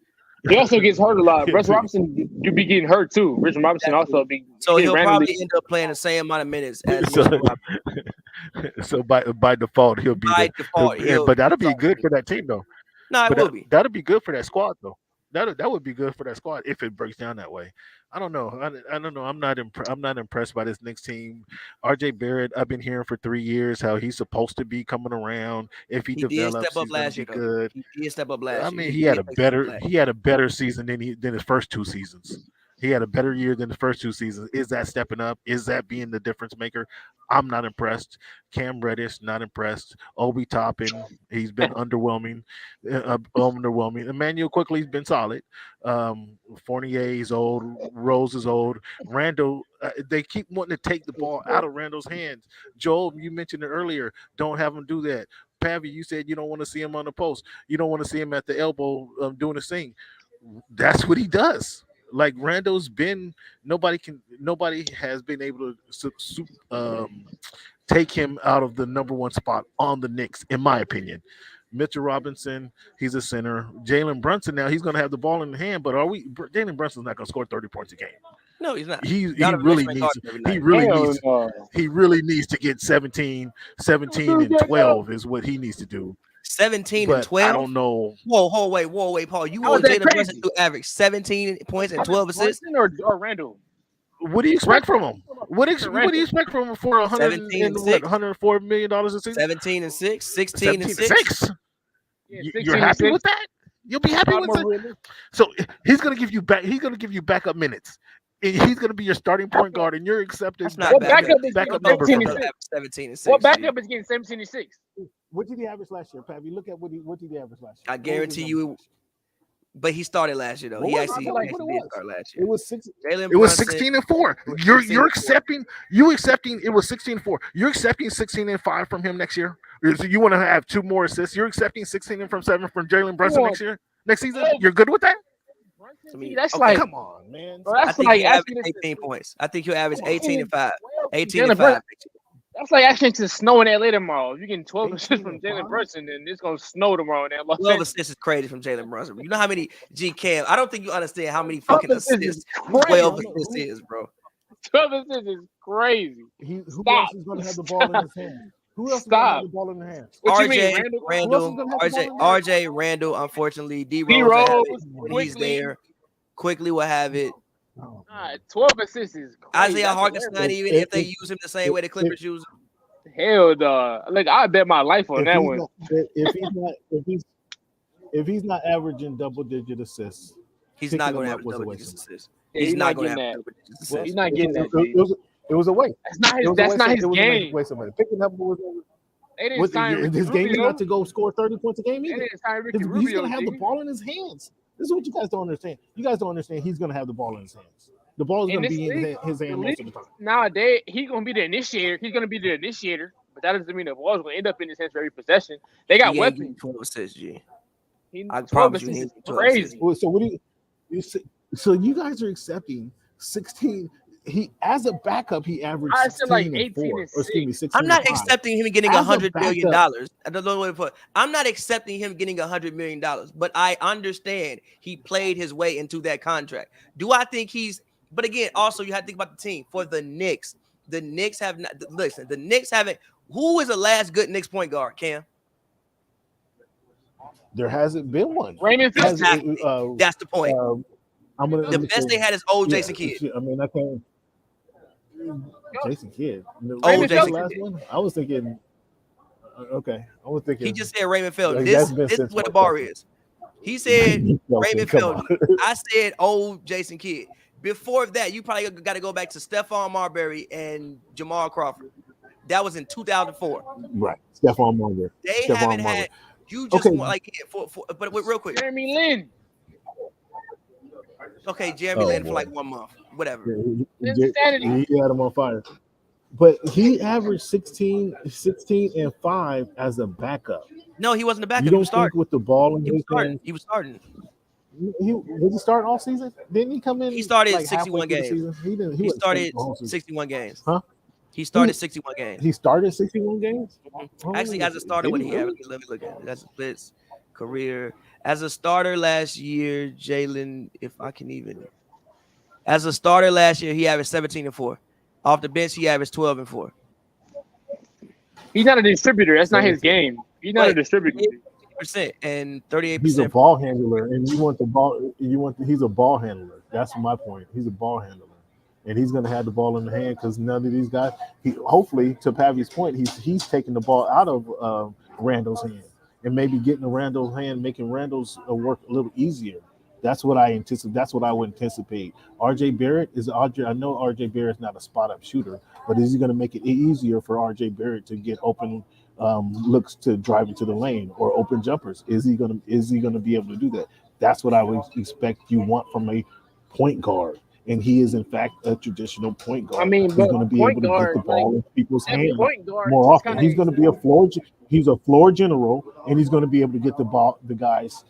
He also gets hurt a lot. Russ Robinson, you be getting hurt too. Richard Robinson also be. So he'll probably end up playing the same amount of minutes as Mitchell Robinson. So by default, he'll be but that'll be good for that team though. No, it will be. That'll be good for that squad though. That would be good for that squad if it breaks down that way. I don't know. I don't know. I'm not impressed by this Knicks team. RJ Barrett, I've been hearing for 3 years how he's supposed to be coming around. If he develops, step up last year. Good. He did step up last year. I mean, he had a better season than his first 2 seasons. He had a better year than the first 2 seasons. Is that stepping up? Is that being the difference maker? I'm not impressed. Cam Reddish, not impressed. Obi Toppin, he's been underwhelming. Emmanuel Quickly's been solid. Fournier is old. Rose is old. Randall, they keep wanting to take the ball out of Randall's hands. Joel, you mentioned it earlier. Don't have him do that. Pavi, you said you don't want to see him on the post. You don't want to see him at the elbow doing his thing. That's what he does. Like Randall's been, nobody has been able to take him out of the number 1 spot on the Knicks, in my opinion. Mitchell Robinson, he's a center. Jalen Brunson, now he's going to have the ball in the hand, but Jalen Brunson's not going to score 30 points a game. No, he's not. He really needs to get 17 and 12 is what he needs to do. 17 and 12. I don't know. Whoa, wait, Paul. You want Jalen Brunson to average 17 points and 12 assists? Or Randall? What do you expect from him? What do you expect from him for $104 million a season? 17 and 6, 16 and 6. You're happy with that? You'll be happy with it. So he's going to give you back. He's going to give you backup minutes. And he's going to be your starting point guard, and you're accepting backup number from him. 17 and 6. What backup is getting 17 and 6? What did he average last year, Pavi? Look at what did he average last year? I guarantee you. But he started last year, though. He actually did start last year. It was 6. It was 16 and 4. You're accepting. It was 16 and 4. You're accepting 16 and 5 from him next year. So you want to have 2 more assists. You're accepting 16 and 7 from Jalen Brunson next season. You're good with that? I mean, that's like, come on, man. I think he'll average 18 points. I think he'll average 18 and 5. 18 and 5. That's like actually to snow in LA tomorrow. If you getting 12 assists from Jalen Brunson, then it's gonna snow tomorrow. 12 assists is crazy from Jalen Brunson. You know how many Cam? I don't think you understand how many fucking assists 12 assists is, bro. 12 assists is crazy. Who Stop. else is going to have the ball in his hands? Who else is going to Stop. have the ball in their hands? What you RJ mean, Randall, RJ Randall. Unfortunately, D Rose will have it when he's quickly. there. Quickly will have it. 12 assists is crazy. Isaiah Harkins not even if they use him the same way the Clippers use him. Hell, dog. Like I bet my life on that one. If he's not averaging double-digit assists, he's not going to have double-digit assists. He's not getting that. He's not getting that. It was a waste. That's not his game. Picking up his game is not to go score 30 points a game either. He's going to have the ball in his hands. This is what you guys don't understand. You guys don't understand. He's going to have the ball in his hands. The ball is going to be in his hand most of the time. Nowadays, he's going to be the initiator. He's going to be the initiator, but that doesn't mean the ball is going to end up in his hands for every possession. They got weapons. 12 assists, G. I promise you, crazy. So what do you? So you guys are accepting 16. He as a backup, he averaged 16 like 18 and 4. Or excuse me, 16. I'm not accepting him getting $100 million. I don't know what to put. I'm not accepting him getting $100 million, but I understand he played his way into that contract. Do I think he's? But again, also you have to think about the team. For the Knicks have not. Listen, the Knicks haven't. Who is the last good Knicks point guard? Cam. There hasn't been one. Raymond Felton. Exactly. That's the point. The best they had is old Jason Kidd. I mean, I can't. Jason Kidd. Jason last Kidd. one. I was thinking. Okay, I was thinking. He just said Raymond Felton. This is what the bar is. He said Raymond Felton. I said old Jason Kidd. Before that, you probably got to go back to Stephon Marbury and Jamal Crawford. That was in 2004. Right, Stephon Marbury. They haven't had. You just want like but real quick. Jeremy Lin. Okay, Jeremy Lin for like 1 month, whatever. Yeah, he had him on fire. But he averaged 16 and 5 as a backup. No, he wasn't a backup. You don't think with the ball in his hand? He was starting. Did he start all season? Didn't he come in? He started like 61 games. He started 61 games. Huh? He started 61 games. He started 61 games? Mm-hmm. Actually, as a starter, what he averaged, let me look at it. That's his career. As a starter last year, Jalen, if I can even. As a starter last year, he averaged 17 and 4. Off the bench, he averaged 12 and 4. He's not a distributor. That's not his game. He's not a distributor. 50% and 38%. He's a ball handler, and you want the ball. He's a ball handler. That's my point. He's a ball handler, and he's going to have the ball in the hand because none of these guys. Hopefully, to Pavy's point, he's taking the ball out of Randall's hand and maybe getting Randall's hand, making Randall's work a little easier. That's what I anticipate. That's what I would anticipate. RJ Barrett is RJ. I know RJ Barrett's not a spot-up shooter, but is he going to make it easier for RJ Barrett to get open looks to drive into the lane or open jumpers? Is he going to be able to do that? That's what I would expect you want from a point guard. And he is, in fact, a traditional point guard. I mean, he's going to be able to get the ball in people's hands more often. He's going to be he's a floor general, and he's going to be able to get the guys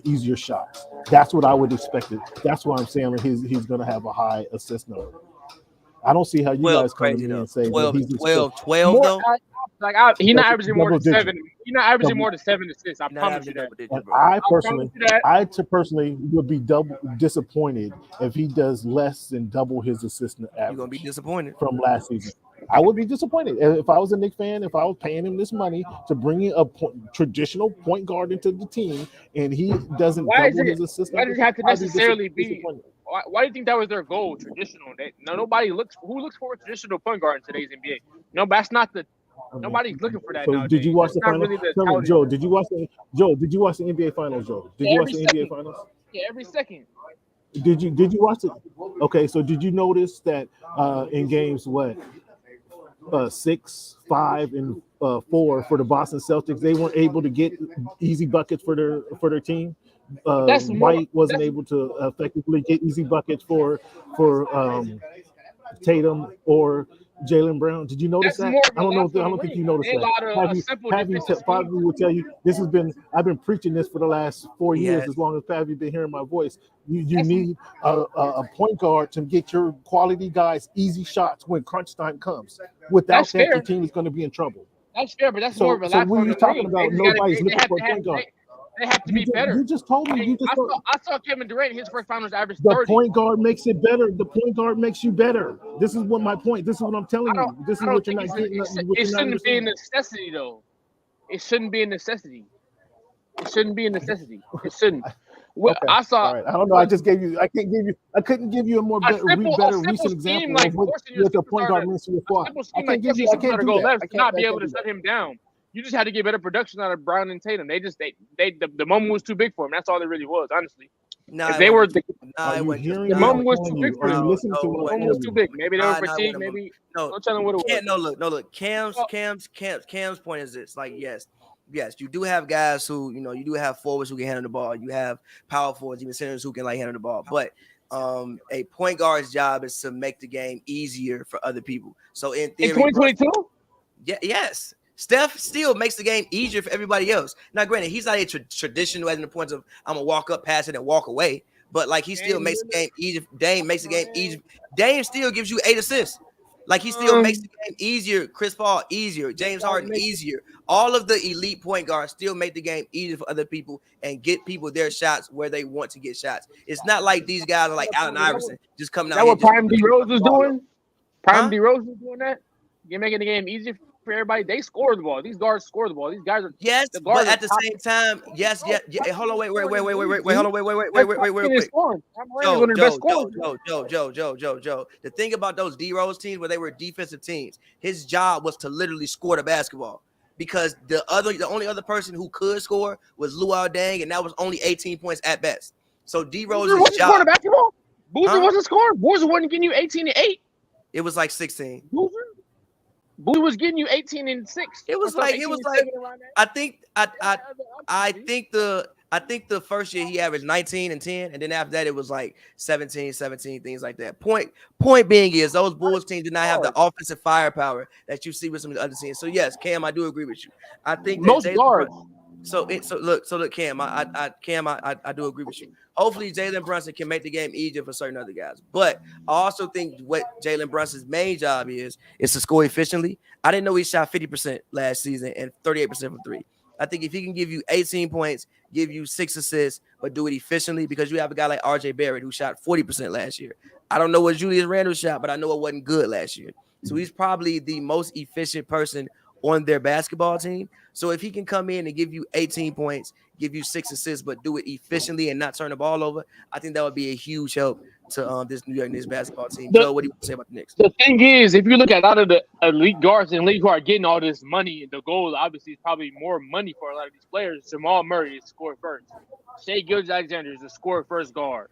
easier shots. That's what I would expect. That's why I'm saying he's going to have a high assist number. I don't see how you guys come to me and say 12 though. He's not averaging more than 7. He's not averaging more than 7 assists. I promise you that. I personally would be double disappointed if he does less than double his assist average. You're gonna be disappointed from last season. I would be disappointed if I was a Knicks fan. If I was paying him this money to bring in a traditional point guard into the team, and he doesn't double his assist. Why does it have to necessarily be? Why do you think that was their goal? Traditional. Nobody looks. Who looks for a traditional point guard in today's NBA? No, that's not the. Nobody's looking for that. So nowadays. did you watch the finals? Really Joe, did you watch the NBA finals? Joe, did you watch the NBA finals? Yeah, every second. Did you watch it? Okay, so did you notice that in games 6, 5, and 4 for the Boston Celtics, they weren't able to get easy buckets for their team? White wasn't able to effectively get easy buckets for Tatum or Jaylen Brown. Did you notice that? I don't think you noticed that. Pavi will tell you this has been. I've been preaching this for the last 4 years. As long as Pavi been hearing my voice, you need a point guard to get your quality guys easy shots when crunch time comes. Without that, your team is going to be in trouble. That's fair, but that's more of a so when you're talking about nobody's looking for a point guard. They have to be better. You just told me. I saw Kevin Durant in his first finals average 30. The point guard makes it better. The point guard makes you better. This is what my point. This is what I'm telling you. This is what you're not getting. It shouldn't be a necessity, though. It shouldn't be a necessity. It shouldn't be a necessity. It shouldn't. Well, okay. I saw. All right. I don't know. I couldn't give you a more better recent example like of what the point guard means to your squad. I can't give you. I can't do that. Not be able to shut him down. You just had to get better production out of Brown and Tatum. The moment was too big for him. That's all it really was, honestly. Nah, they were the moment was too big for him. The moment was too big. Maybe they were fatigued. Maybe no telling what it was. Look. Cam's point is this: like, yes, you do have guys who you do have forwards who can handle the ball. You have power forwards, even centers who can handle the ball. But a point guard's job is to make the game easier for other people. So in theory, in 2022, yes. Steph still makes the game easier for everybody else. Now, granted, he's not a traditional as in the point of I'm gonna walk up, pass it, and walk away. But like he still makes the game easier. Dame makes the game easier. Dame still gives you 8 assists. Like he still makes the game easier. Chris Paul easier. James Harden easier. All of the elite point guards still make the game easier for other people and get people their shots where they want to get shots. It's not like these guys are like Allen Iverson just coming out. Is that what Prime D Rose was doing? Prime D Rose was doing that. You're making the game easier for everybody. They score the ball. These guards score the ball. These guys are but at the same time, yes. Hold on, wait. Hold on, wait. Joe. The thing about those D Rose teams where they were defensive teams, his job was to literally score the basketball because the only other person who could score was Luol Deng, and that was only 18 points at best. So D Rose's job. Scoring basketball. Boozer wasn't scoring. Boozer wasn't getting you 18 and 8. It was like 16. Boozer was getting you 18 and 6. It was like I think the first year he averaged 19 and 10, and then after that it was like 17, things like that. Point being is those Bulls teams did not have the offensive firepower that you see with some of the other teams. So yes, Cam, I do agree with you. I think most guards. So look, Cam, I do agree with you. Hopefully, Jalen Brunson can make the game easier for certain other guys. But I also think what Jalen Brunson's main job is to score efficiently. I didn't know he shot 50% last season and 38% from three. I think if he can give you 18 points, give you 6 assists, but do it efficiently, because you have a guy like RJ Barrett who shot 40% last year. I don't know what Julius Randle shot, but I know it wasn't good last year. So he's probably the most efficient person on their basketball team. So if he can come in and give you 18 points, give you 6 assists, but do it efficiently and not turn the ball over, I think that would be a huge help to this New York Knicks basketball team. Joe, what do you say about the Knicks? The thing is, if you look at a lot of the elite guards in the league who are getting all this money, the goal obviously is probably more money for a lot of these players. Jamal Murray is score first. Shai Gilgeous-Alexander is a score first guard.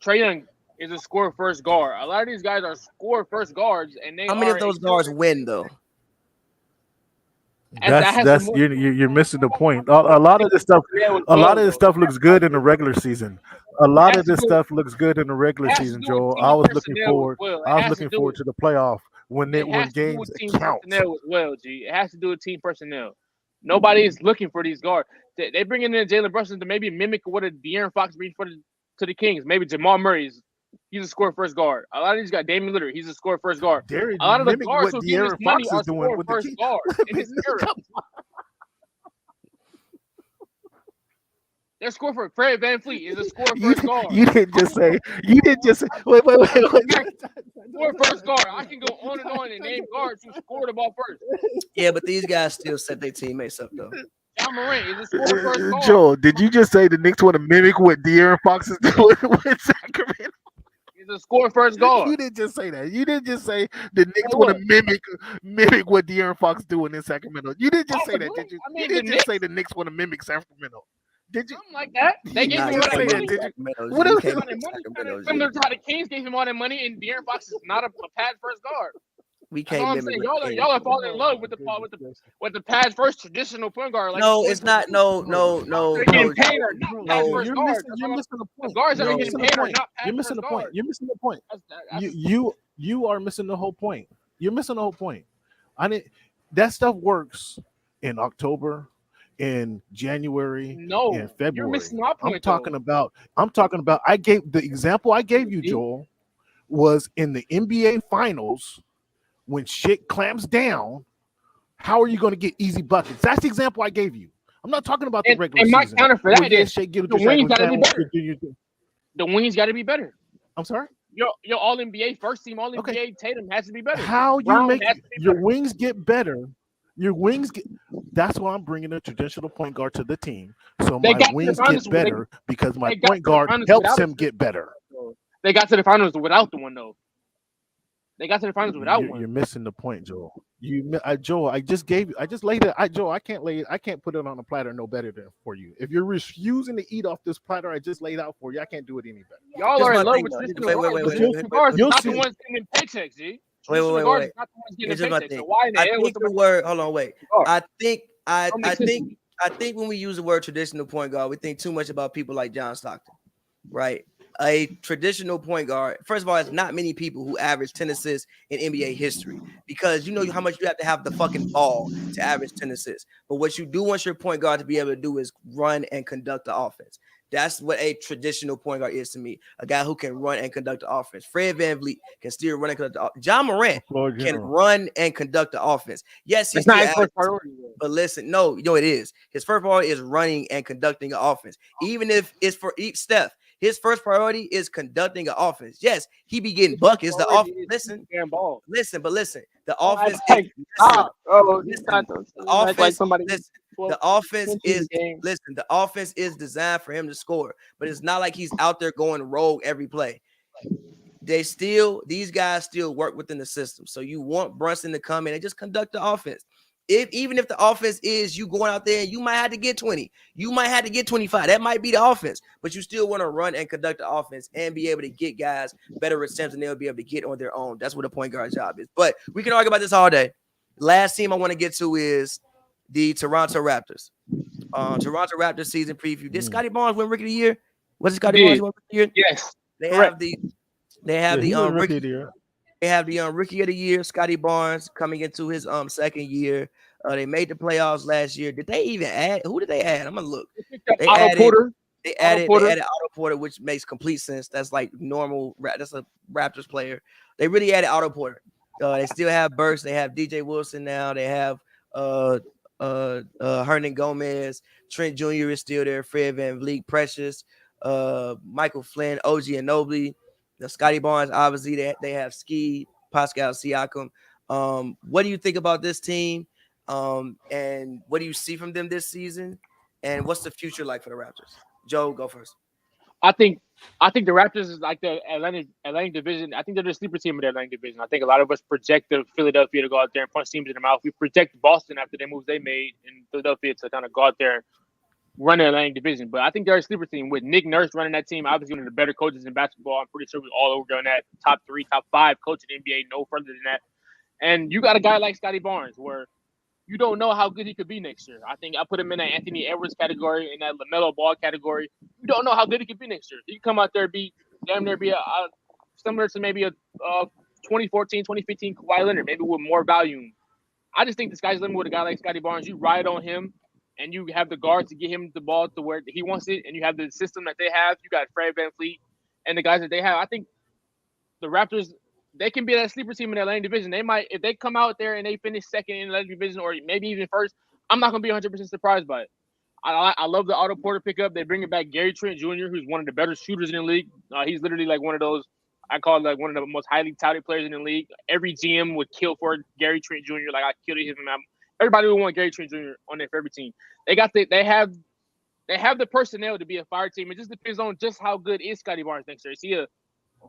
Trae Young is a score first guard. A lot of these guys are score first guards, and how many of those guards win though? You're missing the point. A lot of this stuff looks good in the regular season. A lot of this stuff looks good in the regular season, Joel. I was looking forward to the playoff when games count. It has to do with team personnel. Nobody is looking for these guards. They bring in Jalen Brunson to maybe mimic what a De'Aaron Fox brings to the Kings. Maybe Jamal Murray's. He's a score first guard. A lot of these guys, Damian Lillard, he's a score first guard. A lot of the guards who get this money are score first guard in his era. They're score for Fred VanVleet is a score first guard. You didn't just say. Wait. Score first guard. I can go on and name guards who scored the ball first. Yeah, but these guys still set their teammates up though. John Morant is a score first guard. Joel, did you just say the Knicks want to mimik what De'Aaron Fox is doing with Sacramento? He's a score first guard. You didn't just say that. You didn't just say the Knicks want to mimic what De'Aaron Fox doing in Sacramento. You didn't just say that, did you? You didn't just say the Knicks want to mimic Sacramento. Did you? Something like that. They gave him all that money. What else? Similar to how the Kings gave him all that money, and De'Aaron Fox is not a pass first guard. We can't mimic. Y'all are falling in love with the pass first traditional point guard. Like no, it's not. No. They're getting paid or not pass first guards. You're missing the point. Guards are getting paid or not pass You're missing the point. You're missing the point. You are missing the whole point. You're missing the whole point. That stuff works in October, in January, in February. You're missing my point. I'm talking about. I gave the example I gave you, Joel, was in the NBA Finals. When shit clamps down, how are you going to get easy buckets? That's the example I gave you. I'm not talking about the regular season. And my season. counter for that is the wings got to be better. The wings got to be better. I'm sorry? Your All NBA, first team All NBA Tatum has to be better. How you make your wings get better? Your wings get. That's why I'm bringing a traditional point guard to the team. So my wings get better because my point guard helps him get better. They got to the finals without the one though. They got to the finals without one. You're missing the point, Joel. Joel, I just laid it. Joel, I can't put it on a platter no better than for you. If you're refusing to eat off this platter I just laid out for you, I can't do it any better. Y'all are in love with this. Wait. You'll see. Not the ones getting paychecks, G. Wait. It's just my thing. So why in the I think the word. Hold on, wait. I think when we use the word traditional point guard, we think too much about people like John Stockton, right? A traditional point guard, first of all, it's not many people who average 10 assists in NBA history because you know how much you have to have the fucking ball to average 10 assists. But what you do want your point guard to be able to do is run and conduct the offense. That's what a traditional point guard is to me. A guy who can run and conduct the offense. Fred VanVleet can still run and conduct the offense. John Morant can run and conduct the offense. Yes, he's not his first priority. But listen, no, it is. His first priority is running and conducting an offense. Even if it's for each Steph. His first priority is conducting an offense. Yes, he be getting buckets. The offense. Listen. The offense. The offense is designed for him to score, but it's not like he's out there going rogue every play. These guys still work within the system. So you want Brunson to come in and just conduct the offense. Even if the offense is you going out there and you might have to get 20, you might have to get 25. That might be the offense, but you still want to run and conduct the offense and be able to get guys better attempts than they'll be able to get on their own. That's what a point guard job is. But we can argue about this all day. Last team I want to get to is the Toronto Raptors. Toronto Raptors season preview. Did Scotty Barnes win Rookie of the Year? Was it Scotty Barnes win Rookie of the Year? Yes. They have the Rookie of the Year. They have the Rookie of the Year, Scotty Barnes, coming into his second year. They made the playoffs last year. Did they even add? Who did they add? I'm gonna look. They added Otto Porter, which makes complete sense. That's like normal. That's a Raptors player. They really added Otto Porter. They still have Burks. They have DJ Wilson now. They have Hernan Gomez. Trent Jr. is still there. Fred VanVleet, Precious, Michael Flynn, OG Anunoby. The Scotty Barnes, obviously, they have Ski, Pascal Siakam. What do you think about this team? And what do you see from them this season? And what's the future like for the Raptors? Joe, go first. I think the Raptors is like the Atlantic division. I think they're the sleeper team of the Atlantic division. I think a lot of us project Philadelphia to go out there and punch teams in the mouth. We project Boston after the moves they made in Philadelphia to kind of go out there and run the Atlantic division. But I think they're a sleeper team with Nick Nurse running that team. Obviously, one of the better coaches in basketball. I'm pretty sure we're all over on that top 3, top 5 coach in the NBA, no further than that. And you got a guy like Scotty Barnes where you don't know how good he could be next year. I think I put him in that Anthony Edwards category, in that LaMelo Ball category. You don't know how good he could be next year. He can come out there and damn near be similar to maybe a 2014, 2015 Kawhi Leonard, maybe with more volume. I just think the sky's the limit with a guy like Scotty Barnes. You ride on him, and you have the guards to get him the ball to where he wants it, and you have the system that they have. You got Fred VanVleet and the guys that they have. I think the Raptors, they can be that sleeper team in the Atlantic division. They might, if they come out there and they finish second in the Atlantic division or maybe even first, I'm not going to be 100% surprised by it. I love the Otto Porter pickup. They bring back Gary Trent Jr., who's one of the better shooters in the league. He's literally like one of those, I call it like one of the most highly touted players in the league. Every GM would kill for Gary Trent Jr. Like I killed him. Everybody would want Gary Trent Jr. on there for every team. They have the personnel to be a fire team. It just depends on just how good is Scotty Barnes next year. Is he a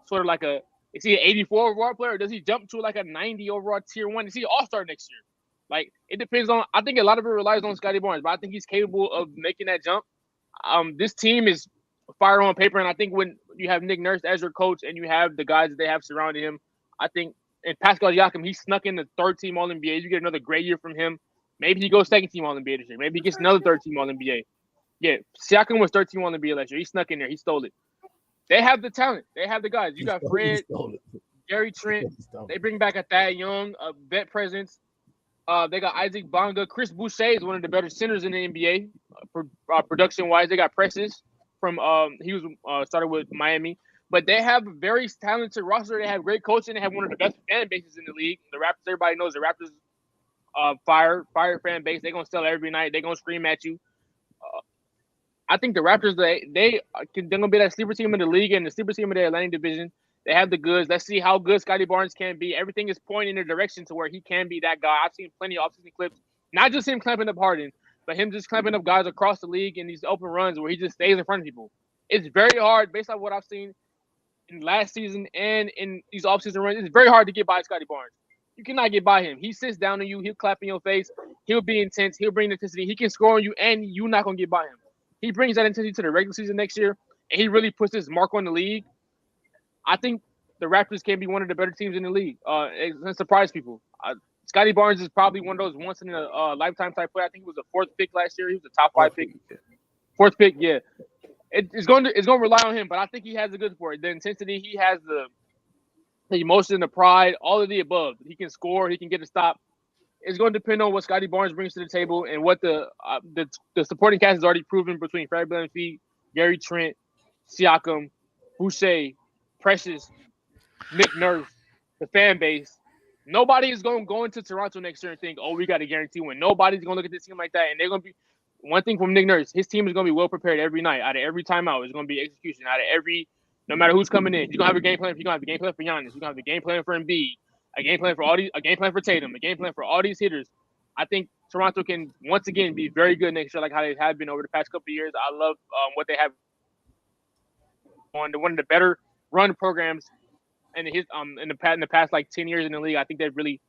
sort of like a is he an 84 overall player, or does he jump to like a 90 overall tier 1? Is he an all-star next year? Like it depends on. I think a lot of it relies on Scotty Barnes, but I think he's capable of making that jump. This team is fire on paper, and I think when you have Nick Nurse as your coach and you have the guys that they have surrounding him, I think and Pascal Siakam, he snuck in the third team All NBA. You get another great year from him. Maybe he goes second team All NBA this year. Maybe he gets another third team All NBA. Yeah, Siakam was third team All NBA last year. He snuck in there. He stole it. They have the talent. They have the guys. You got Fred, Gary Trent. They bring back a Thad Young, a vet presence. They got Isaac Bonga. Chris Boucher is one of the better centers in the NBA, production-wise. They got Precious from he was started with Miami. But they have a very talented roster. They have great coaching. They have one of the best fan bases in the league. The Raptors, everybody knows the Raptors fire fan base. They're going to sell every night. They're going to scream at you. I think the Raptors, they're gonna be that sleeper team in the league and the sleeper team in the Atlantic Division. They have the goods. Let's see how good Scotty Barnes can be. Everything is pointing in a direction to where he can be that guy. I've seen plenty of offseason clips, not just him clamping up Harden, but him just clamping up guys across the league in these open runs where he just stays in front of people. It's very hard, based on what I've seen in last season and in these offseason runs. It's very hard to get by Scotty Barnes. You cannot get by him. He sits down on you. He'll clap in your face. He'll be intense. He'll bring intensity. He can score on you, and you're not going to get by him. He brings that intensity to the regular season next year, and he really puts his mark on the league. I think the Raptors can be one of the better teams in the league. It's going to surprise people. Scotty Barnes is probably one of those once in a lifetime type player. I think he was a fourth pick last year. He was a top 5 pick. Fourth pick, yeah. It's going to rely on him, but I think he has the good for it. The intensity, he has the emotion, the pride, all of the above. He can score. He can get a stop. It's going to depend on what Scotty Barnes brings to the table and what the supporting cast has already proven between Fred VanVleet, Gary Trent, Siakam, Boucher, Precious, Nick Nurse, the fan base. Nobody is going to go into Toronto next year and think, oh, we got a guarantee win. Nobody's going to look at this team like that. And they're going to be – one thing from Nick Nurse, his team is going to be well prepared every night. Out of every timeout, it's going to be execution. Out of every – no matter who's coming in, you're going to have a game plan. You're going to have a game plan for Giannis. You're going to have a game plan for Embiid. A game plan for Tatum, a game plan for all these hitters. I think Toronto can once again be very good next year, like how they have been over the past couple of years. I love what they have on one of the better run programs in the past like 10 years in the league. I think they've really,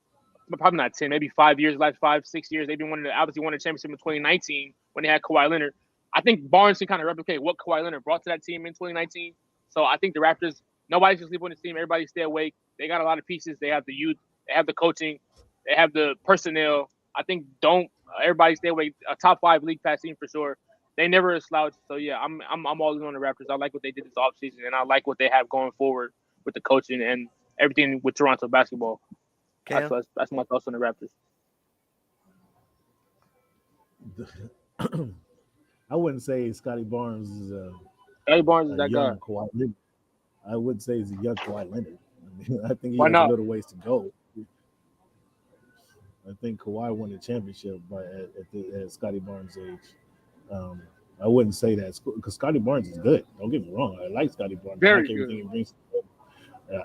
probably not 10, maybe 5 years, last 5-6 years. They've been obviously won a championship in 2019 when they had Kawhi Leonard. I think Barnes can kind of replicate what Kawhi Leonard brought to that team in 2019. So I think the Raptors, nobody should sleep on this team. Everybody stay awake. They got a lot of pieces. They have the youth. They have the coaching. They have the personnel. I think everybody stay awake. A top 5 league pass team for sure. They never a slouch. So yeah, I'm all in on the Raptors. I like what they did this offseason, and I like what they have going forward with the coaching and everything with Toronto basketball. That's my thoughts on the Raptors. I wouldn't say Scotty Barnes is Scotty Barnes is that guy. Kawhi Leonard. I wouldn't say he's a young Kawhi Leonard. I think he has a little ways to go. I think Kawhi won the championship at Scotty Barnes' age. I wouldn't say that because Scotty Barnes is good. Don't get me wrong. I like Scotty Barnes. I like everything he brings.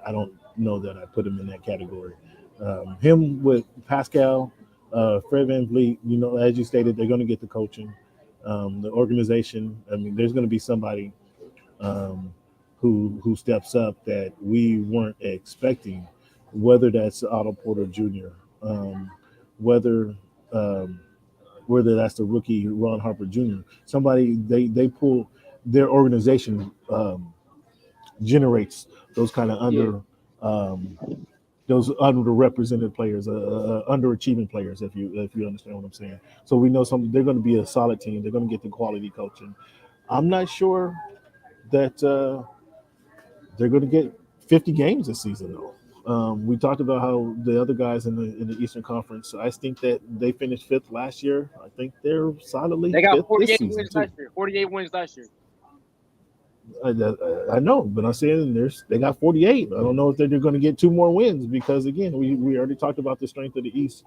I don't know that I put him in that category. Him with Pascal, Fred VanVleet, as you stated, they're going to get the coaching, the organization. I mean, there's going to be somebody who steps up that we weren't expecting, whether that's Otto Porter Jr., whether that's the rookie Ron Harper Jr. Somebody they pull, their organization generates those kind of those underrepresented players, underachieving players, if you understand what I'm saying. So we know they're going to be a solid team. They're going to get the quality coaching. I'm not sure that they're going to get 50 games this season, though. We talked about how the other guys in the Eastern Conference, I think that they finished 5th last year. I think they're solidly They got 5th 48 this wins season, last year. 48 wins last year. I know, but I'm saying they got 48. I don't know if they're going to get 2 more wins because, again, we already talked about the strength of the East,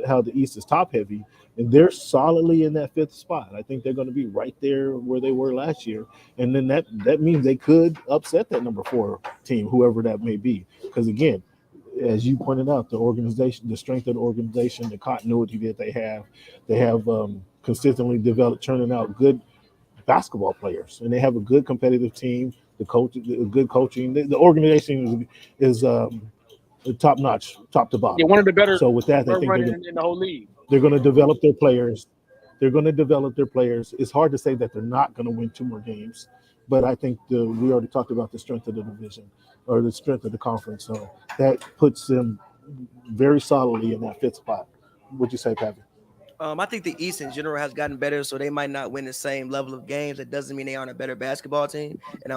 how the East is top heavy, and they're solidly in that 5th spot. I think they're going to be right there where they were last year, and then that means they could upset that number 4 team, whoever that may be, because, again, as you pointed out, the organization, the strength of the organization, the continuity that they have consistently developed, churning out good basketball players, and they have a good competitive team. The good coaching. The organization is top notch, top to bottom. Yeah, one of the better. So with that, I think in the whole league. They're going to develop their players. It's hard to say that they're not going to win 2 more games, but I think we already talked about the strength of the division or the strength of the conference. So that puts them very solidly in that 5th spot. What'd you say, Pappy? I think the East in general has gotten better, so they might not win the same level of games. That doesn't mean they aren't a better basketball team. And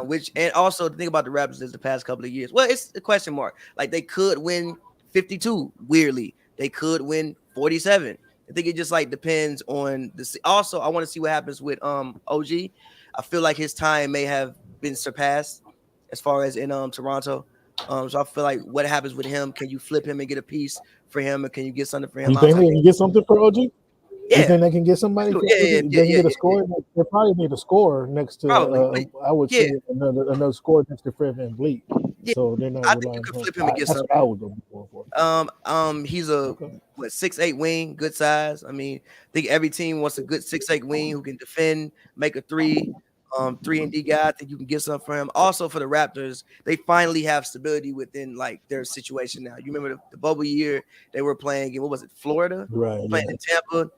also the thing about the Raptors is the past couple of years. Well, it's a question mark. Like they could win 52. Weirdly, they could win 47. I think it just like depends on the. Also, I want to see what happens with OG. I feel like his time may have been surpassed as far as in Toronto. So I feel like what happens with him? Can you flip him and get a piece for him, or can you get something for him? You think we can get something for OG? You think they can get somebody? Yeah, They can get a score. They probably need a score next to. Probably, I would say another score next to Fred VanVleet. Yeah. So they're not I think relying you could on flip him and get That's something. what I would go for. He's a 6'8" wing, good size. I mean, I think every team wants a good 6'8" wing who can defend, make a three. 3-and-D guy. I think you can get something for him. Also for the Raptors, they finally have stability within like their situation now. You remember the bubble year they were playing in, what was it, Florida? Right. Playing in Tampa.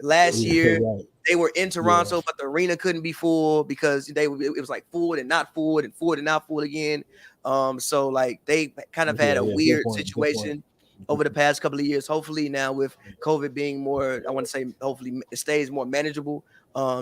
Last year, they were in Toronto, but the arena couldn't be full because it was like full and not full and full and not full again. So like they kind of had a weird situation over the past couple of years. Hopefully now with COVID being more, I want to say hopefully it stays more manageable.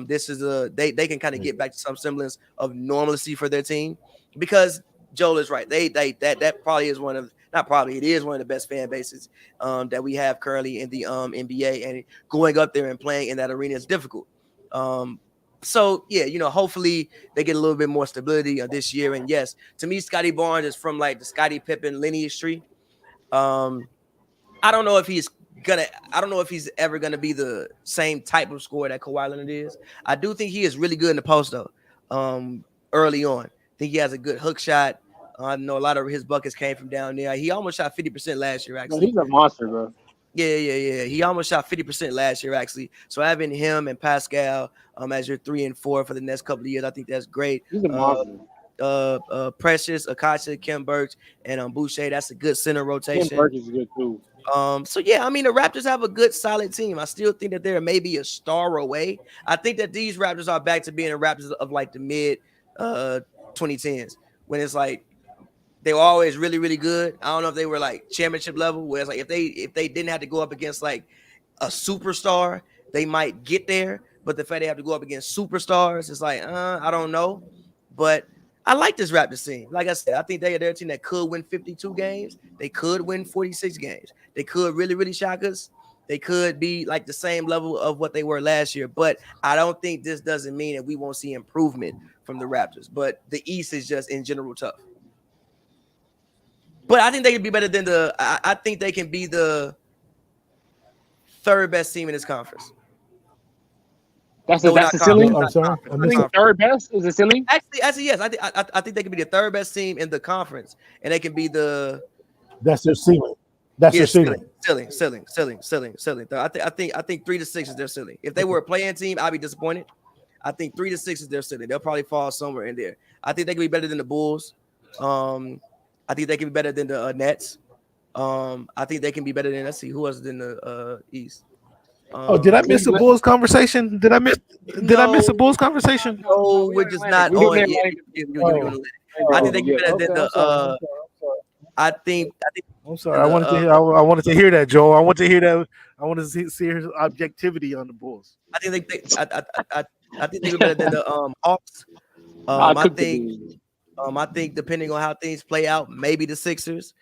This is they can kind of get back to some semblance of normalcy for their team, because Joel is right. That probably is one of, not probably, it is one of the best fan bases that we have currently in the NBA, and going up there and playing in that arena is difficult. So yeah, hopefully they get a little bit more stability this year. And yes, to me, Scottie Barnes is from like the Scottie Pippen lineage tree. I don't know if he's ever gonna be the same type of scorer that Kawhi Leonard is. I do think he is really good in the post though. Early on, I think he has a good hook shot. I know a lot of his buckets came from down there. He almost shot 50% last year, actually. He's a monster, bro. Yeah. He almost shot 50% last year, actually. So having him and Pascal as your 3 and 4 for the next couple of years, I think that's great. He's a monster. Precious, Akasha, Kim Burch, and Boucher. That's a good center rotation. Kim Burch is good too. So yeah, I mean the Raptors have a good solid team. I still think that they're maybe a star away. I think that these Raptors are back to being the Raptors of like the mid 2010s, when it's like they were always really, really good. I don't know if they were like championship level, where it's like if they didn't have to go up against like a superstar, they might get there. But the fact they have to go up against superstars, it's like I don't know. But I like this Raptors team. Like I said, I think they're a team that could win 52 games. They could win 46 games. They could really, really shock us. They could be like the same level of what they were last year. But I don't think this doesn't mean that we won't see improvement from the Raptors. But the East is just in general tough. But I think they can be better than I think they can be the third best team in this conference. That's the ceiling. I'm sorry. I think third best is the ceiling. Actually, yes. I think they can be the third best team in the conference, and they can be the. That's their ceiling. That's their ceiling. Ceiling. I think 3 to 6 is their ceiling. If they were a play-in team, I'd be disappointed. I think 3 to 6 is their ceiling. They'll probably fall somewhere in there. I think they can be better than the Bulls. I think they can be better than the Nets. I think they can be better than, let's see, who else is in the East? Did I miss the Bulls conversation? Did I miss the Bulls conversation? No, we're just not on it. I think they can be better than the I think I'm sorry. I wanted to hear that, Joel. I want to hear that. I want to see his objectivity on the Bulls. I think they're better than the Hawks. I think depending on how things play out, maybe the Sixers.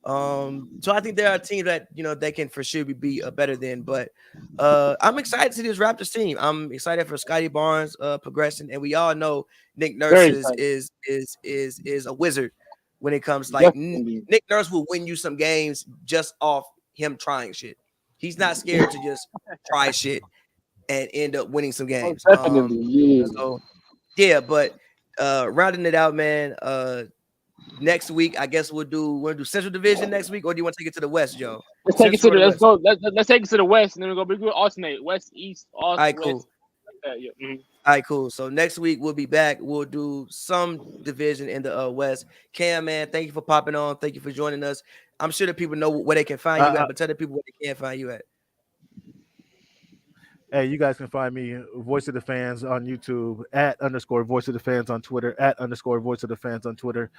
So I think there are teams that they can for sure be better than. But I'm excited to see this Raptors team. I'm excited for Scottie Barnes' progression, and we all know Nick Nurse is a wizard when it comes like Nick Nurse will win you some games just off him trying shit. He's not scared to just try shit and end up winning some games. So yeah, but rounding it out, man. Next week, I guess we'll do Central Division next week, or do you want to take it to the West, Joe? Let's take it to let's take it to the West, and then we'll go alternate West, East, all right, cool. West. All right, cool. So next week we'll be back. We'll do some division in the West. Cam, man, thank you for popping on. Thank you for joining us. I'm sure that people know where they can find you at, but tell the people where they can't find you at. Hey, you guys can find me, Voice of the Fans, on YouTube, @_Voice of the Fans on Twitter, @_Voice of the Fans on Twitter.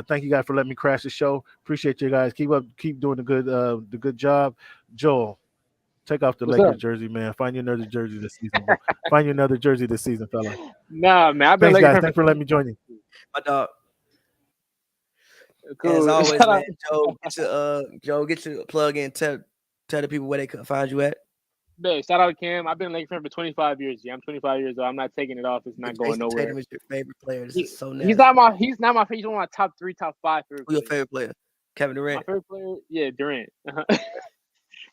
Thank you guys for letting me crash the show. Appreciate you guys. Keep doing the good job. Joel, take off the Lakers jersey, man. Find you another jersey this season. Find you another jersey this season, fella. Nah, man. Thanks, guys. Thanks for letting me join you. My dog. Cool. As always, man. Joe, get your plug in. Tell the people where they can find you at. Man, shout out to Cam. I've been a Lakers fan for 25 years. Yeah, I'm 25 years old. I'm not taking it off. It's not going nowhere. Tatum is your favorite player. This is so nasty. He's not my favorite. He's one of my top 3, top 5 favorite players. Who's your favorite player? Kevin Durant. My favorite player? Yeah, Durant.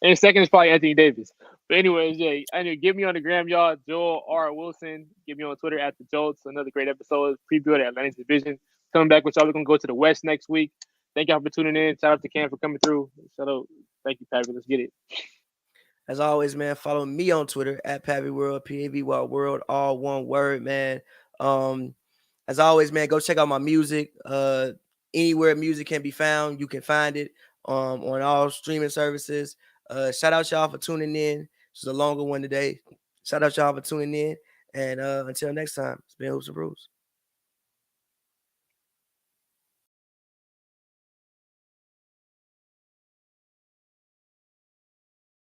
And second is probably Anthony Davis. But anyways, yeah, anyway, get me on the gram, y'all. Joel R. Wilson. Get me on Twitter at the Jolts. Another great episode. Preview of the Atlantic Division. Coming back with y'all. We're gonna go to the West next week. Thank y'all for tuning in. Shout out to Cam for coming through. Shout out. Thank you, Patrick. Let's get it. As always, man, follow me on Twitter at Pavy World, PAVY World, all one word, man. As always, man, go check out my music. Anywhere music can be found, you can find it on all streaming services. Shout out y'all for tuning in. This is a longer one today. Shout out y'all for tuning in. And until next time, it's been Hoops and Brews.